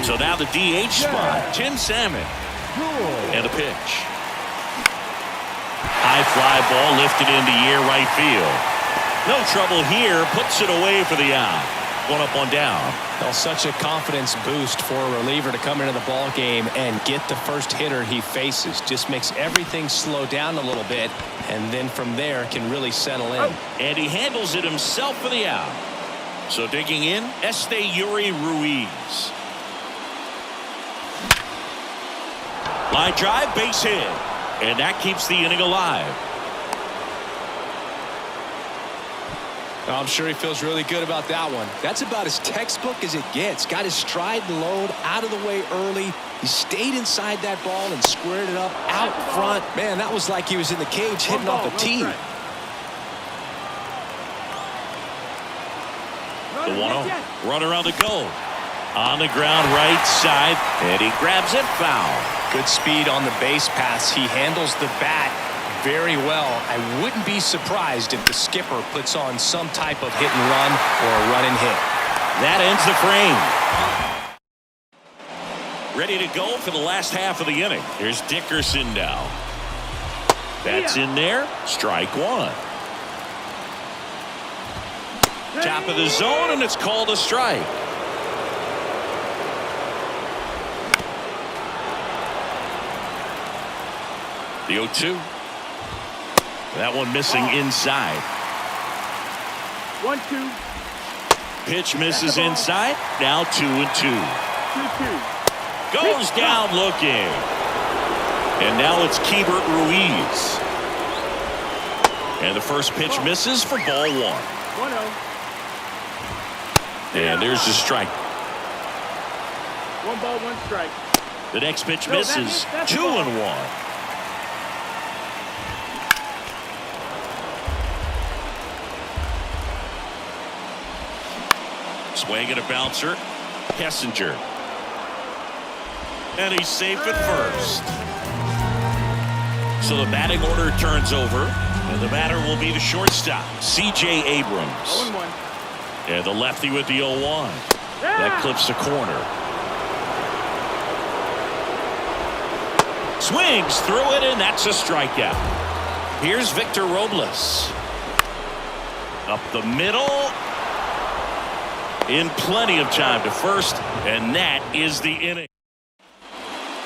S2: So now the DH spot. Tim Salmon. And a pitch. High fly ball lifted into near right field. No trouble here. Puts it away for the out. 1 up, 1 down.
S4: Well, such a confidence boost for a reliever to come into the ball game and get the first hitter he faces. Just makes everything slow down a little bit, and then from there can really settle in.
S2: And he handles it himself for the out. So digging in, Esteury Ruiz. Line drive, base hit. And that keeps the inning alive.
S4: I'm sure he feels really good about that one. That's about as textbook as it gets. Got his stride and load out of the way early. He stayed inside that ball and squared it up out front. Man, that was like he was in the cage hitting off a tee.
S2: The 1-0. Run around the goal. On the ground right side. And he grabs it foul.
S4: Good speed on the base pass. He handles the bat very well. I wouldn't be surprised if the skipper puts on some type of hit and run or a run and hit.
S2: That ends the frame. Ready to go for the last half of the inning. Here's Dickerson now. That's in there. Strike 1. Top of the zone, and it's called a strike. The 0-2. That one missing inside.
S5: 1-2.
S2: Pitch misses inside. Now 2-2.
S5: 2-2.
S2: Goes down looking. And now it's Keibert Ruiz. And the first pitch misses for ball 1.
S5: 1-0.
S2: And there's the strike.
S5: 1 ball, 1 strike.
S2: The next pitch misses. 2-1. Swing and a bouncer. Kessinger. And he's safe at first. So the batting order turns over. And the batter will be the shortstop, C.J. Abrams.
S5: 0-1.
S2: And the lefty with the 0-1. That clips the corner. Swings through it, and that's a strikeout. Here's Victor Robles. Up the middle. In plenty of time to first, and that is the inning.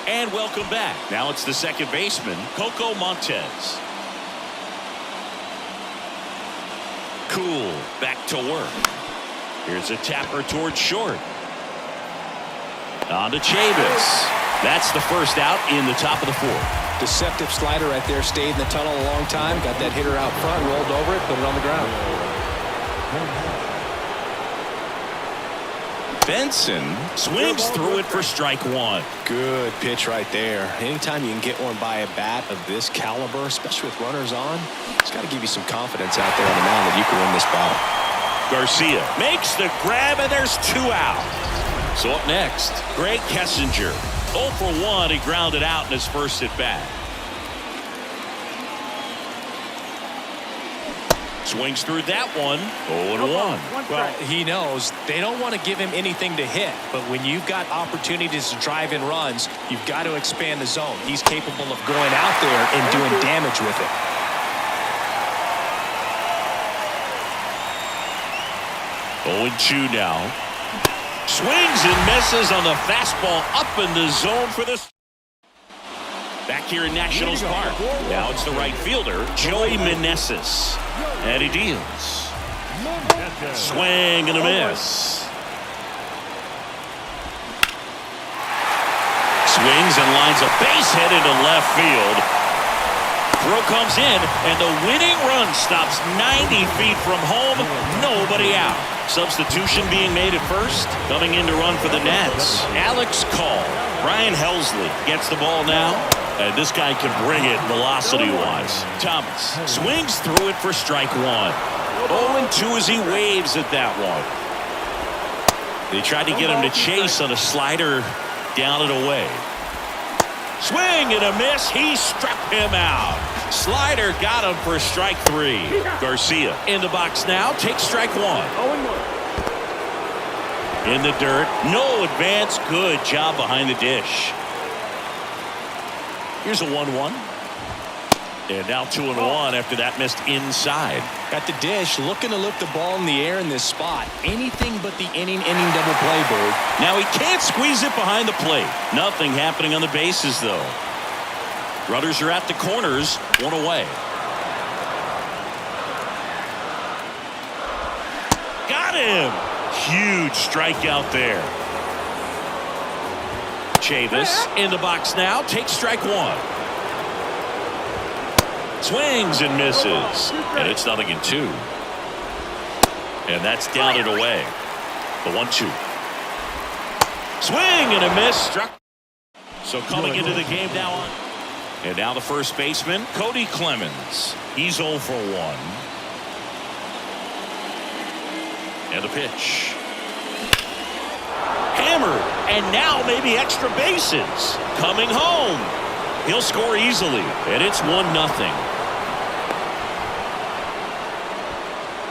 S2: And welcome back. Now it's the second baseman, Coco Montez. Cool, back to work. Here's a tapper towards short. On to Chavis. That's the first out in the top of the fourth.
S4: Deceptive slider right there. Stayed in the tunnel a long time. Got that hitter out front, rolled over it, put it on the ground.
S2: Benson swings through it for strike one.
S4: Good pitch right there. Anytime you can get one by a bat of this caliber, especially with runners on, it's got to give you some confidence out there on the mound that you can win this ball.
S2: Garcia makes the grab, and there's 2 out. So up next, Greg Kessinger. 0 for 1. He grounded out in his first at bat. Swings through that one. 0-1.
S4: Well, he knows they don't want to give him anything to hit, but when you've got opportunities to drive in runs, you've got to expand the zone. He's capable of going out there and doing damage with it.
S2: Oh, 2 now. Swings and misses on the fastball up in the zone for this. Back here in Nationals Park. Now it's the right fielder, Joey Meneses. And he deals. Swing and a miss. Swings and lines a base hit into left field. Throw comes in, and the winning run stops 90 feet from home. Nobody out. Substitution being made at first. Coming in to run for the Nats, Alex Call. Brian Helsley gets the ball now. And this guy can bring it velocity-wise. Thomas swings through it for strike one. 0-2 as he waves at that one. They tried to get him to chase on a slider down and away. Swing and a miss. He struck him out. Slider got him for strike 3. Garcia in the box now. Takes strike 1.
S5: 0-1.
S2: In the dirt. No advance. Good job behind the dish. Here's a 1-1. And now 2-1 after that missed inside.
S4: At the dish, looking to lift the ball in the air in this spot. Anything but the inning double play, Bird.
S2: Now he can't squeeze it behind the plate. Nothing happening on the bases, though. Runners are at the corners, 1 away. Got him! Huge strikeout there. Chavis in the box now, takes strike 1. Swings and misses. And it's 0-2. And that's down and away. The 1-2. Swing and a miss. Struck. So coming into the game now on. And now the first baseman, Cody Clemens. He's 0 for 1. And the pitch. Hammered. And now maybe extra bases. Coming home. He'll score easily. And it's 1-0.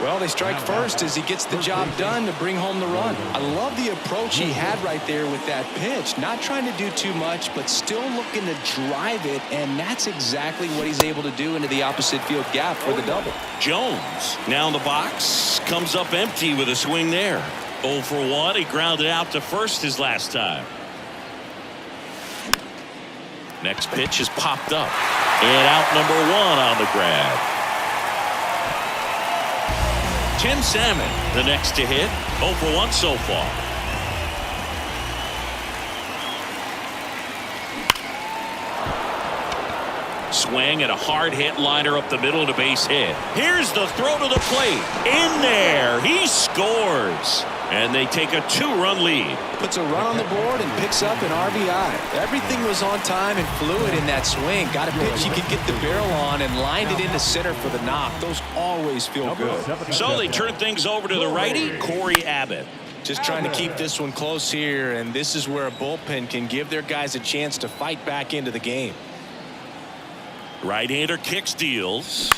S4: Well, they strike first as he gets the job done to bring home the run. I love the approach he had right there with that pitch. Not trying to do too much, but still looking to drive it, and that's exactly what he's able to do into the opposite field gap for the double.
S2: Jones now in the box. Comes up empty with a swing there. 0 for 1. He grounded out to first his last time. Next pitch is popped up. And out number 1 on the grab. Tim Salmon, the next to hit. 0 for 1 so far. Swing and a hard hit liner up the middle to base hit. Here's the throw to the plate. In there. He scores. And they take a 2-run lead.
S4: Puts a run on the board and picks up an RBI. Everything was on time and fluid in that swing. Got a pitch he could get the barrel on and lined it into center for the knock. Those always feel good.
S2: So they turn things over to the righty, Corey Abbott.
S4: Just trying to keep this one close here, and this is where a bullpen can give their guys a chance to fight back into the game.
S2: Right-hander kicks, deals.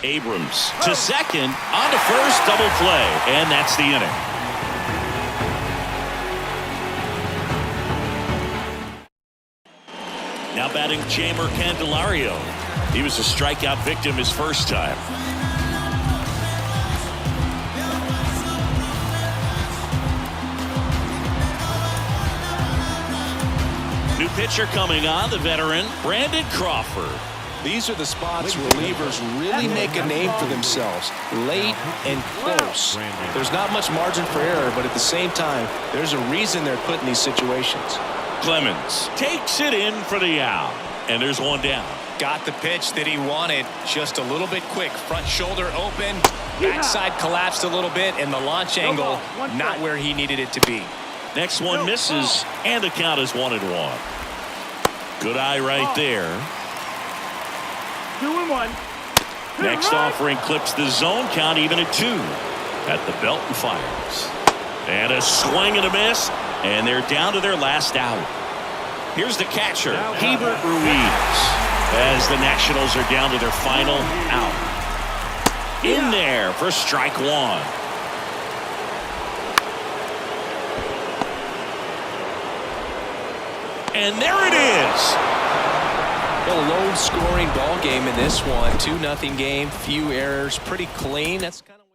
S2: Abrams to second, on to first, double play, and that's the inning. batting Jeimer Candelario. He was a strikeout victim his first time. New pitcher coming on, the veteran Brandon Crawford.
S4: These are the spots relievers really make a name for themselves. Late and close. There's not much margin for error, but at the same time, there's a reason they're put in these situations.
S2: Clemens takes it in for the out. And there's one down.
S1: Got the pitch that he wanted. Just a little bit quick. Front shoulder open. Backside collapsed a little bit, and the launch angle not where he needed it to be.
S2: Next one misses, and the count is 1-1. Good eye right there.
S5: 2-1.
S2: Next offering clips the zone count even at 2. At the belt and fires. And a swing and a miss, and they're down to their last out. Here's the catcher, Hebert Ruiz, as the Nationals are down to their final out. In there for strike one. And there it is.
S4: A low-scoring ball game in this one. 2-0 game, few errors, pretty clean. That's kind of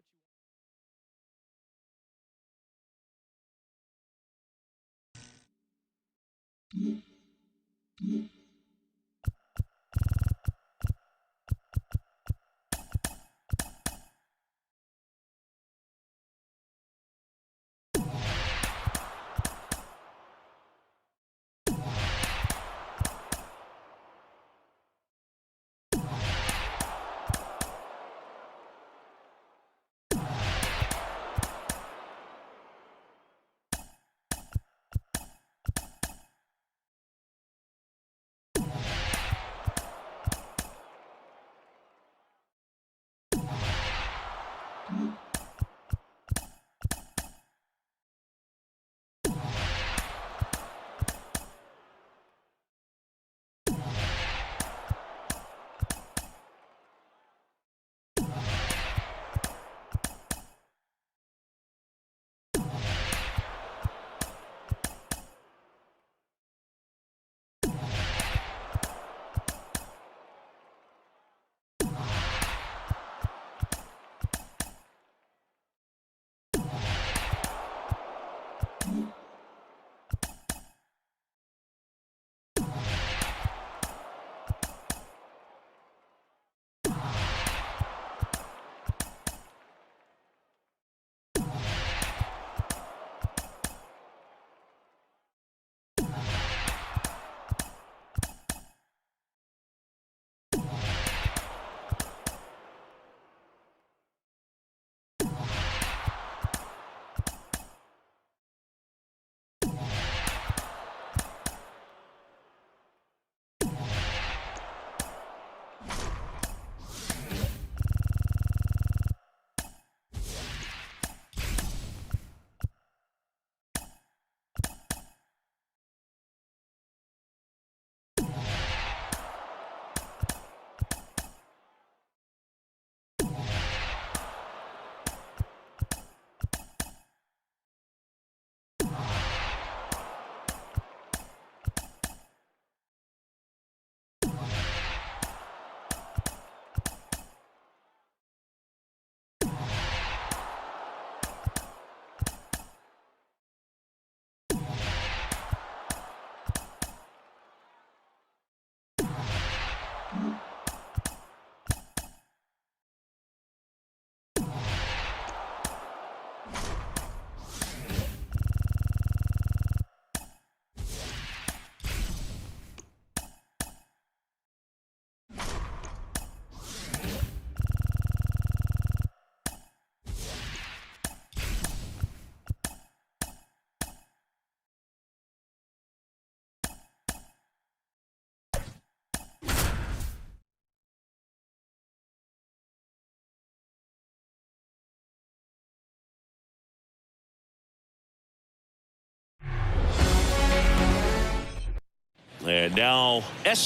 S2: And now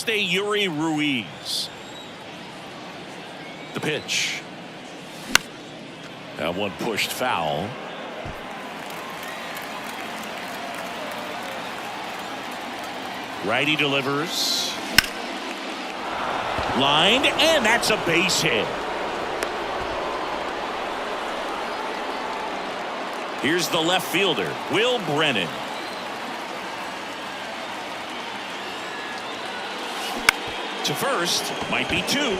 S2: Yuri Ruiz. The pitch. That one pushed foul. Righty delivers. Lined, and that's a base hit. Here's the left fielder, Will Brennan. To first, might be two.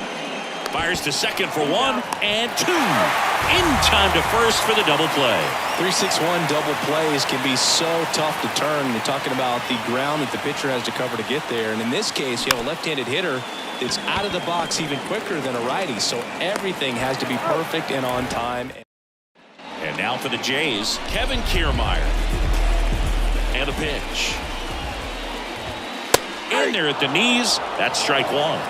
S2: Fires to second for one and two. In time to first for the double play.
S4: 3-6-1 double plays can be so tough to turn. You're talking about the ground that the pitcher has to cover to get there. And in this case, you have a left-handed hitter that's out of the box even quicker than a righty. So everything has to be perfect and on time.
S2: And now for the Jays, Kevin Kiermaier. And a pitch. In there at the knees. That's strike one.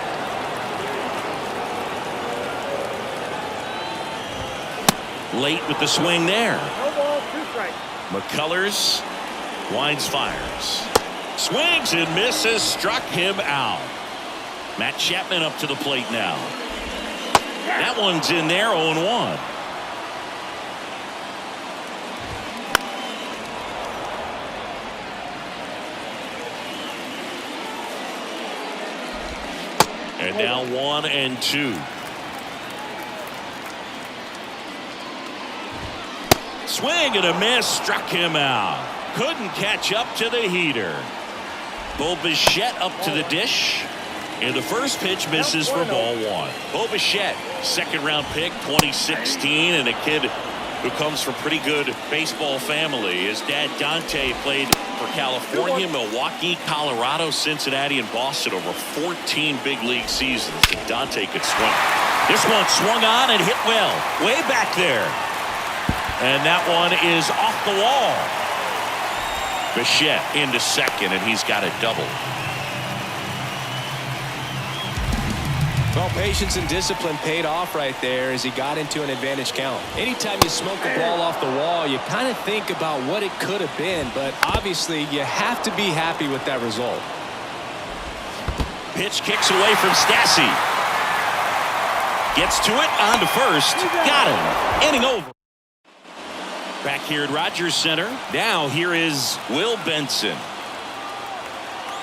S2: Late with the swing there.
S5: No ball, 2 strikes.
S2: McCullers winds, fires, swings and misses, struck him out. Matt Chapman up to the plate now. That one's in there, 0-1. And now 1-2. Swing and a miss, struck him out. Couldn't catch up to the heater. Bo Bichette up to the dish. And the first pitch misses for ball one. Bo Bichette, second-round pick, 2016, and a kid who comes from pretty good baseball family. His dad, Dante, played for California, Milwaukee, Colorado, Cincinnati, and Boston over 14 big league seasons. And Dante could swing. This one swung on and hit well. Way back there. And that one is off the wall. Bichette into second, and he's got a double.
S4: Well, patience and discipline paid off right there as he got into an advantage count. Anytime you smoke a ball off the wall, you kind of think about what it could have been, but obviously you have to be happy with that result.
S2: Pitch kicks away from Stassi. Gets to it, on to first. Got him. Inning over. Back here at Rogers Center. Now here is Will Benson.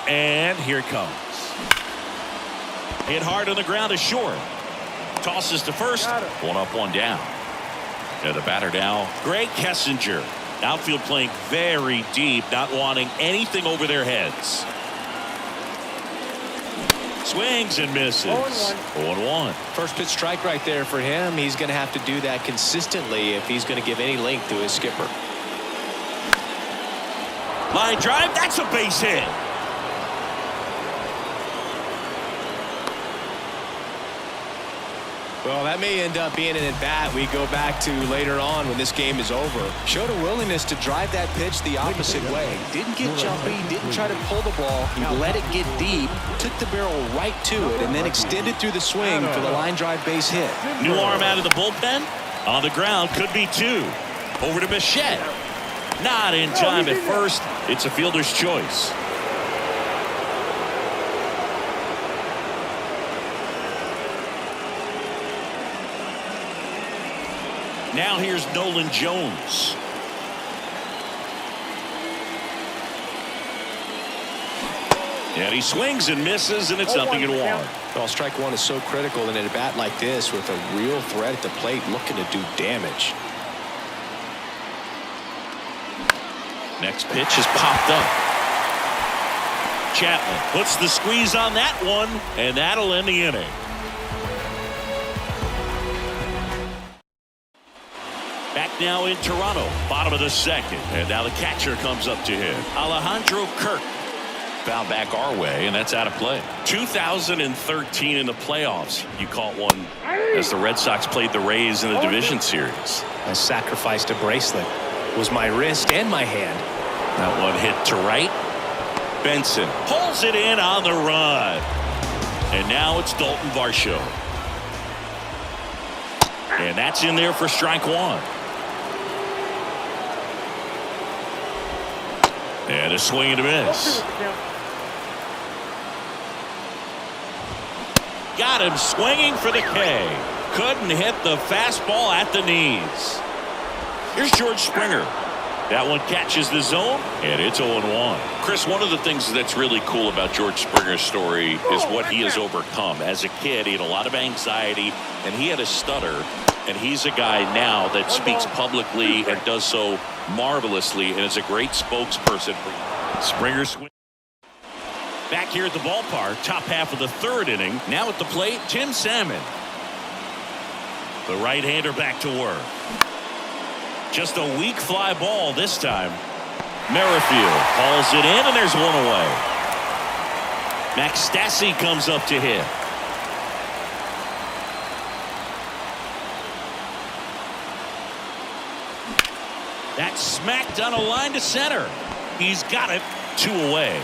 S2: And here it comes. Hit hard on the ground to short. Tosses to first. One up, one down. And the batter now, Greg Kessinger. Outfield playing very deep, not wanting anything over their heads. Swings and misses. 0-1.
S4: First pitch strike right there for him. He's going to have to do that consistently if he's going to give any length to his skipper.
S2: Line drive, that's a base hit.
S4: Well, that may end up being an at-bat we go back to later on when this game is over. Showed a willingness to drive that pitch the opposite way. Didn't get jumpy, didn't try to pull the ball. He let it get deep, took the barrel right to it, and then extended through the swing for the line drive base hit.
S2: New arm out of the bullpen. On the ground, could be two. Over to Bichette. Not in time at first. It's a fielder's choice. Now here's Nolan Jones. And he swings and misses, and it's 0-1.
S4: Well, strike one is so critical in a bat like this with a real threat at the plate looking to do damage.
S2: Next pitch is popped up. Chapman puts the squeeze on that one, and that'll end the inning. Back now in Toronto, bottom of the second, and now the catcher comes up to him. Alejandro Kirk found back our way, and that's out of play. 2013 in the playoffs, you caught one as the Red Sox played the Rays in the division series.
S4: I sacrificed a bracelet. It was my wrist and my hand.
S2: That one hit to right. Benson pulls it in on the run. And now it's Dalton Varsho. And that's in there for strike one. And a swing and a miss. Got him swinging for the K. Couldn't hit the fastball at the knees. Here's George Springer. That one catches the zone, and it's 0-1. Chris, one of the things that's really cool about George Springer's story is what he has overcome. As a kid, he had a lot of anxiety, and he had a stutter. And he's a guy now that speaks publicly and does so marvelously and is a great spokesperson for Springer. Back here at the ballpark, top half of the third inning. Now at the plate, Tim Salmon. The right-hander back to work. Just a weak fly ball this time. Merrifield hauls it in, and there's one away. Max Stassi comes up to hit. That's smacked on a line to center. He's got it. 2 away.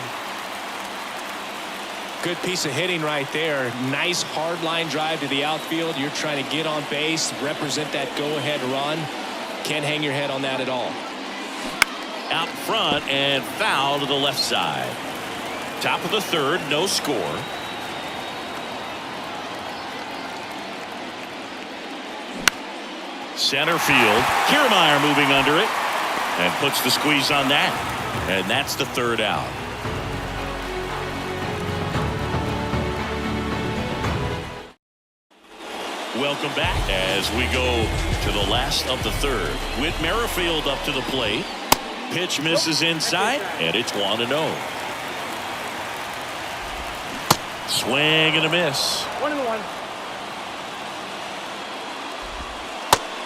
S4: Good piece of hitting right there. Nice hard line drive to the outfield. You're trying to get on base, represent that go-ahead run. Can't hang your head on that at all.
S2: Out front and foul to the left side. Top of the third, no score. Center field. Kiermaier moving under it and puts the squeeze on that. And that's the third out. Welcome back as we go to the last of the third. With Merrifield up to the plate. Pitch misses inside, and it's 1-0. Swing and a miss.
S5: 1-1.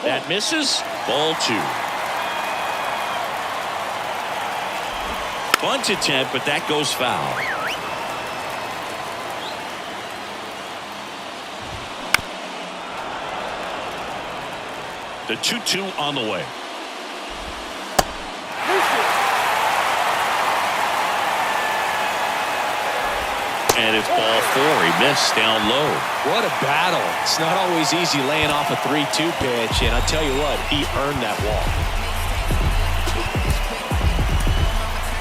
S2: That misses. Ball 2. Bunt attempt, but that goes foul. The 2-2 on the way. And it's ball 4. He missed down low.
S4: What a battle. It's not always easy laying off a 3-2 pitch, and I'll tell you what, he earned that walk.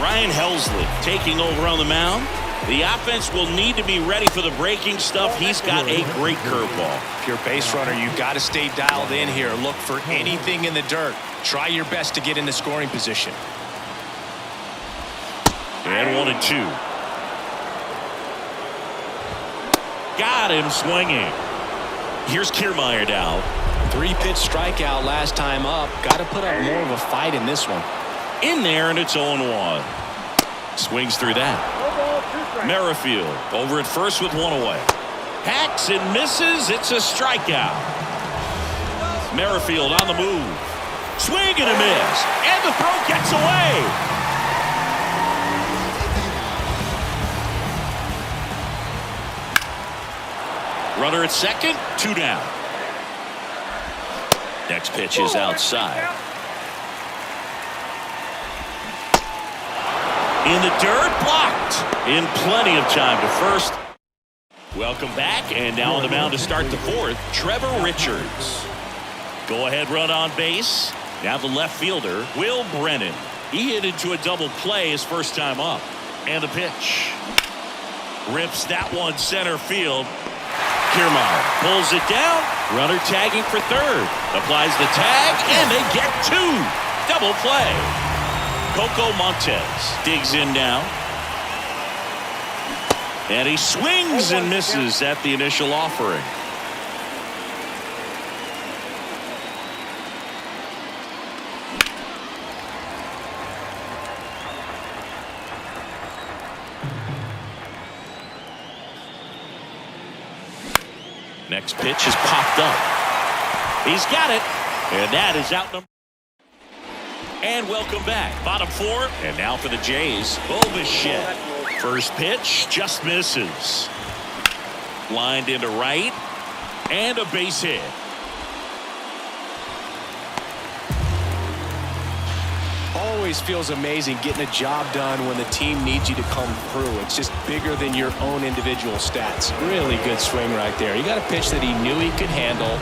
S2: Ryan Helsley taking over on the mound. The offense will need to be ready for the breaking stuff. He's got a great curveball.
S4: If you're a base runner, you've got to stay dialed in here. Look for anything in the dirt. Try your best to get into scoring position.
S2: And 1-2. Got him swinging. Here's Kiermaier now.
S4: 3-pitch strikeout last time up. Got to put up more of a fight in this one.
S2: In there, and it's 0-1. Swings through that. Merrifield over at first with 1 away. Hacks and misses. It's a strikeout. Merrifield on the move. Swing and a miss. And the throw gets away. Runner at second. 2 down. Next pitch is outside. In the dirt, blocked. In plenty of time to first. Welcome back, and now on the mound to start the fourth, Trevor Richards. Go-ahead run on base. Now the left fielder, Will Brennan. He hit into a double play his first time up. And the pitch. Rips that one center field. Kiermaier pulls it down. Runner tagging for third. Applies the tag, and they get 2. Double play. Coco Montes digs in now. And he swings and misses at the initial offering. Next pitch is popped up. He's got it. And that is out number. And welcome back. Bottom 4. And now for the Jays. Bobichette. First pitch just misses. Lined into right. And a base hit.
S4: Always feels amazing getting a job done when the team needs you to come through. It's just bigger than your own individual stats. Really good swing right there. He got a pitch that he knew he could handle,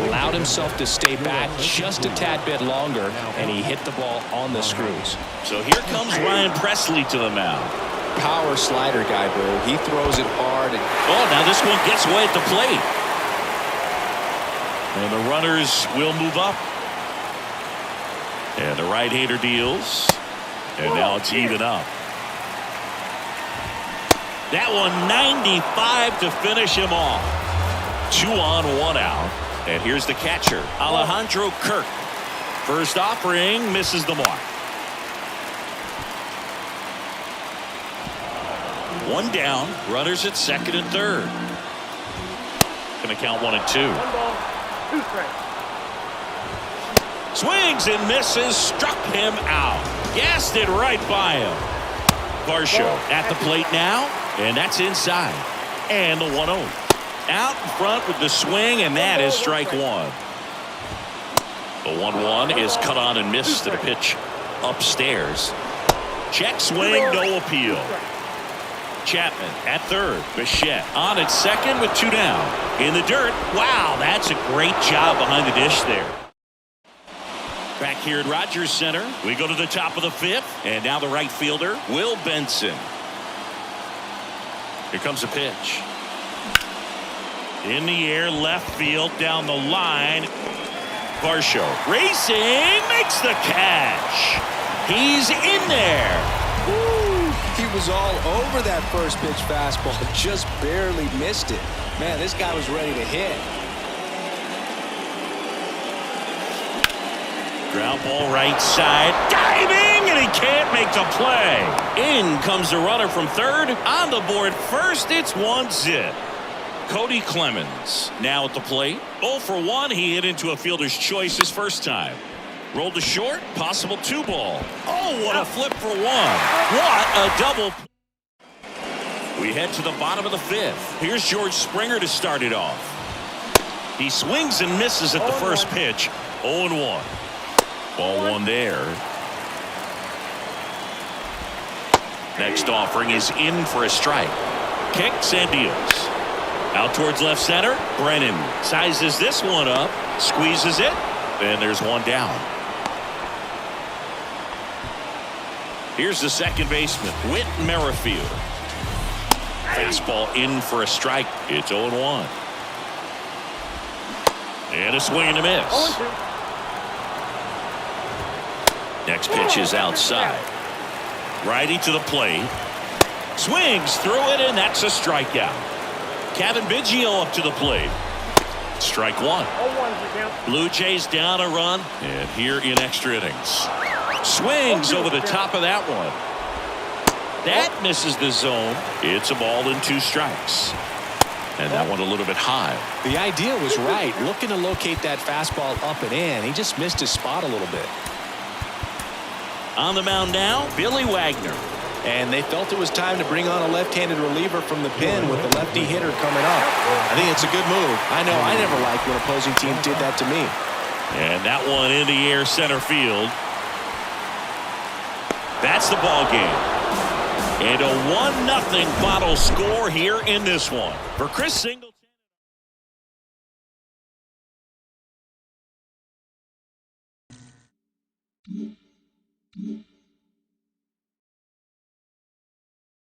S4: allowed himself to stay back just a tad bit longer, and he hit the ball on the screws.
S2: So here comes Ryan Presley to the mound.
S4: Power slider guy, bro. He throws it hard. And
S2: oh, now this one gets away at the plate. And the runners will move up. And the right-hander deals. And now it's even up. That one 95 to finish him off. 2 on, 1 out. And here's the catcher, Alejandro Kirk. First offering misses the mark. 1 down, runners at second and third. Going to count 1 and 2.
S5: 1 ball, 2 strikes.
S2: Swings and misses, struck him out. Gassed it right by him. Varsho at the plate now, and that's inside. And the 1-0. Out in front with the swing, and that is strike 1. The 1-1 is cut on and missed to the pitch upstairs. Check swing, no appeal. Chapman at third. Bichette on at second with 2 down. In the dirt. Wow, that's a great job behind the dish there. Back here at Rogers Center, we go to the top of the 5th, and now the right fielder, Will Benson. Here comes a pitch. In the air, left field, down the line. Varsho racing, makes the catch. He's in there.
S4: Woo! He was all over that first pitch fastball, just barely missed it. Man, this guy was ready to hit.
S2: Ground ball right side, diving, and he can't make the play. In comes the runner from third. On the board first, it's 1-0. Cody Clemens now at the plate. 0 for 1. He hit into a fielder's choice his first time. Rolled to short, possible 2 ball. Oh, what a flip for 1. What a double. We head to the bottom of the 5th. Here's George Springer to start it off. He swings and misses at the first pitch. 0-1. Ball 1 there. Next offering is in for a strike. Kicks and deals. Out towards left center. Brennan sizes this one up. Squeezes it. And there's 1 down. Here's the second baseman, Whit Merrifield. Fastball in for a strike. It's 0-1. And a swing and a miss.
S5: 0-2.
S2: Next pitch is outside. Righty to the plate. Swings through it, and that's a strikeout. Kevin Biggio up to the plate. Strike 1.
S5: 0-1 is the count.
S2: Blue Jays down a run, and here in extra innings. Swings over the top of that one. That misses the zone. It's a ball and 2 strikes. And that one a little bit high.
S4: The idea was right, looking to locate that fastball up and in. He just missed his spot a little bit.
S2: On the mound now, Billy Wagner.
S4: And they felt it was time to bring on a left-handed reliever from the pen with the lefty hitter coming up. I think it's a good move. I know I never liked when opposing teams did that to me.
S2: And that one in the air center field. That's the ball game. And a 1-0 final score here in this one. For Chris Singleton.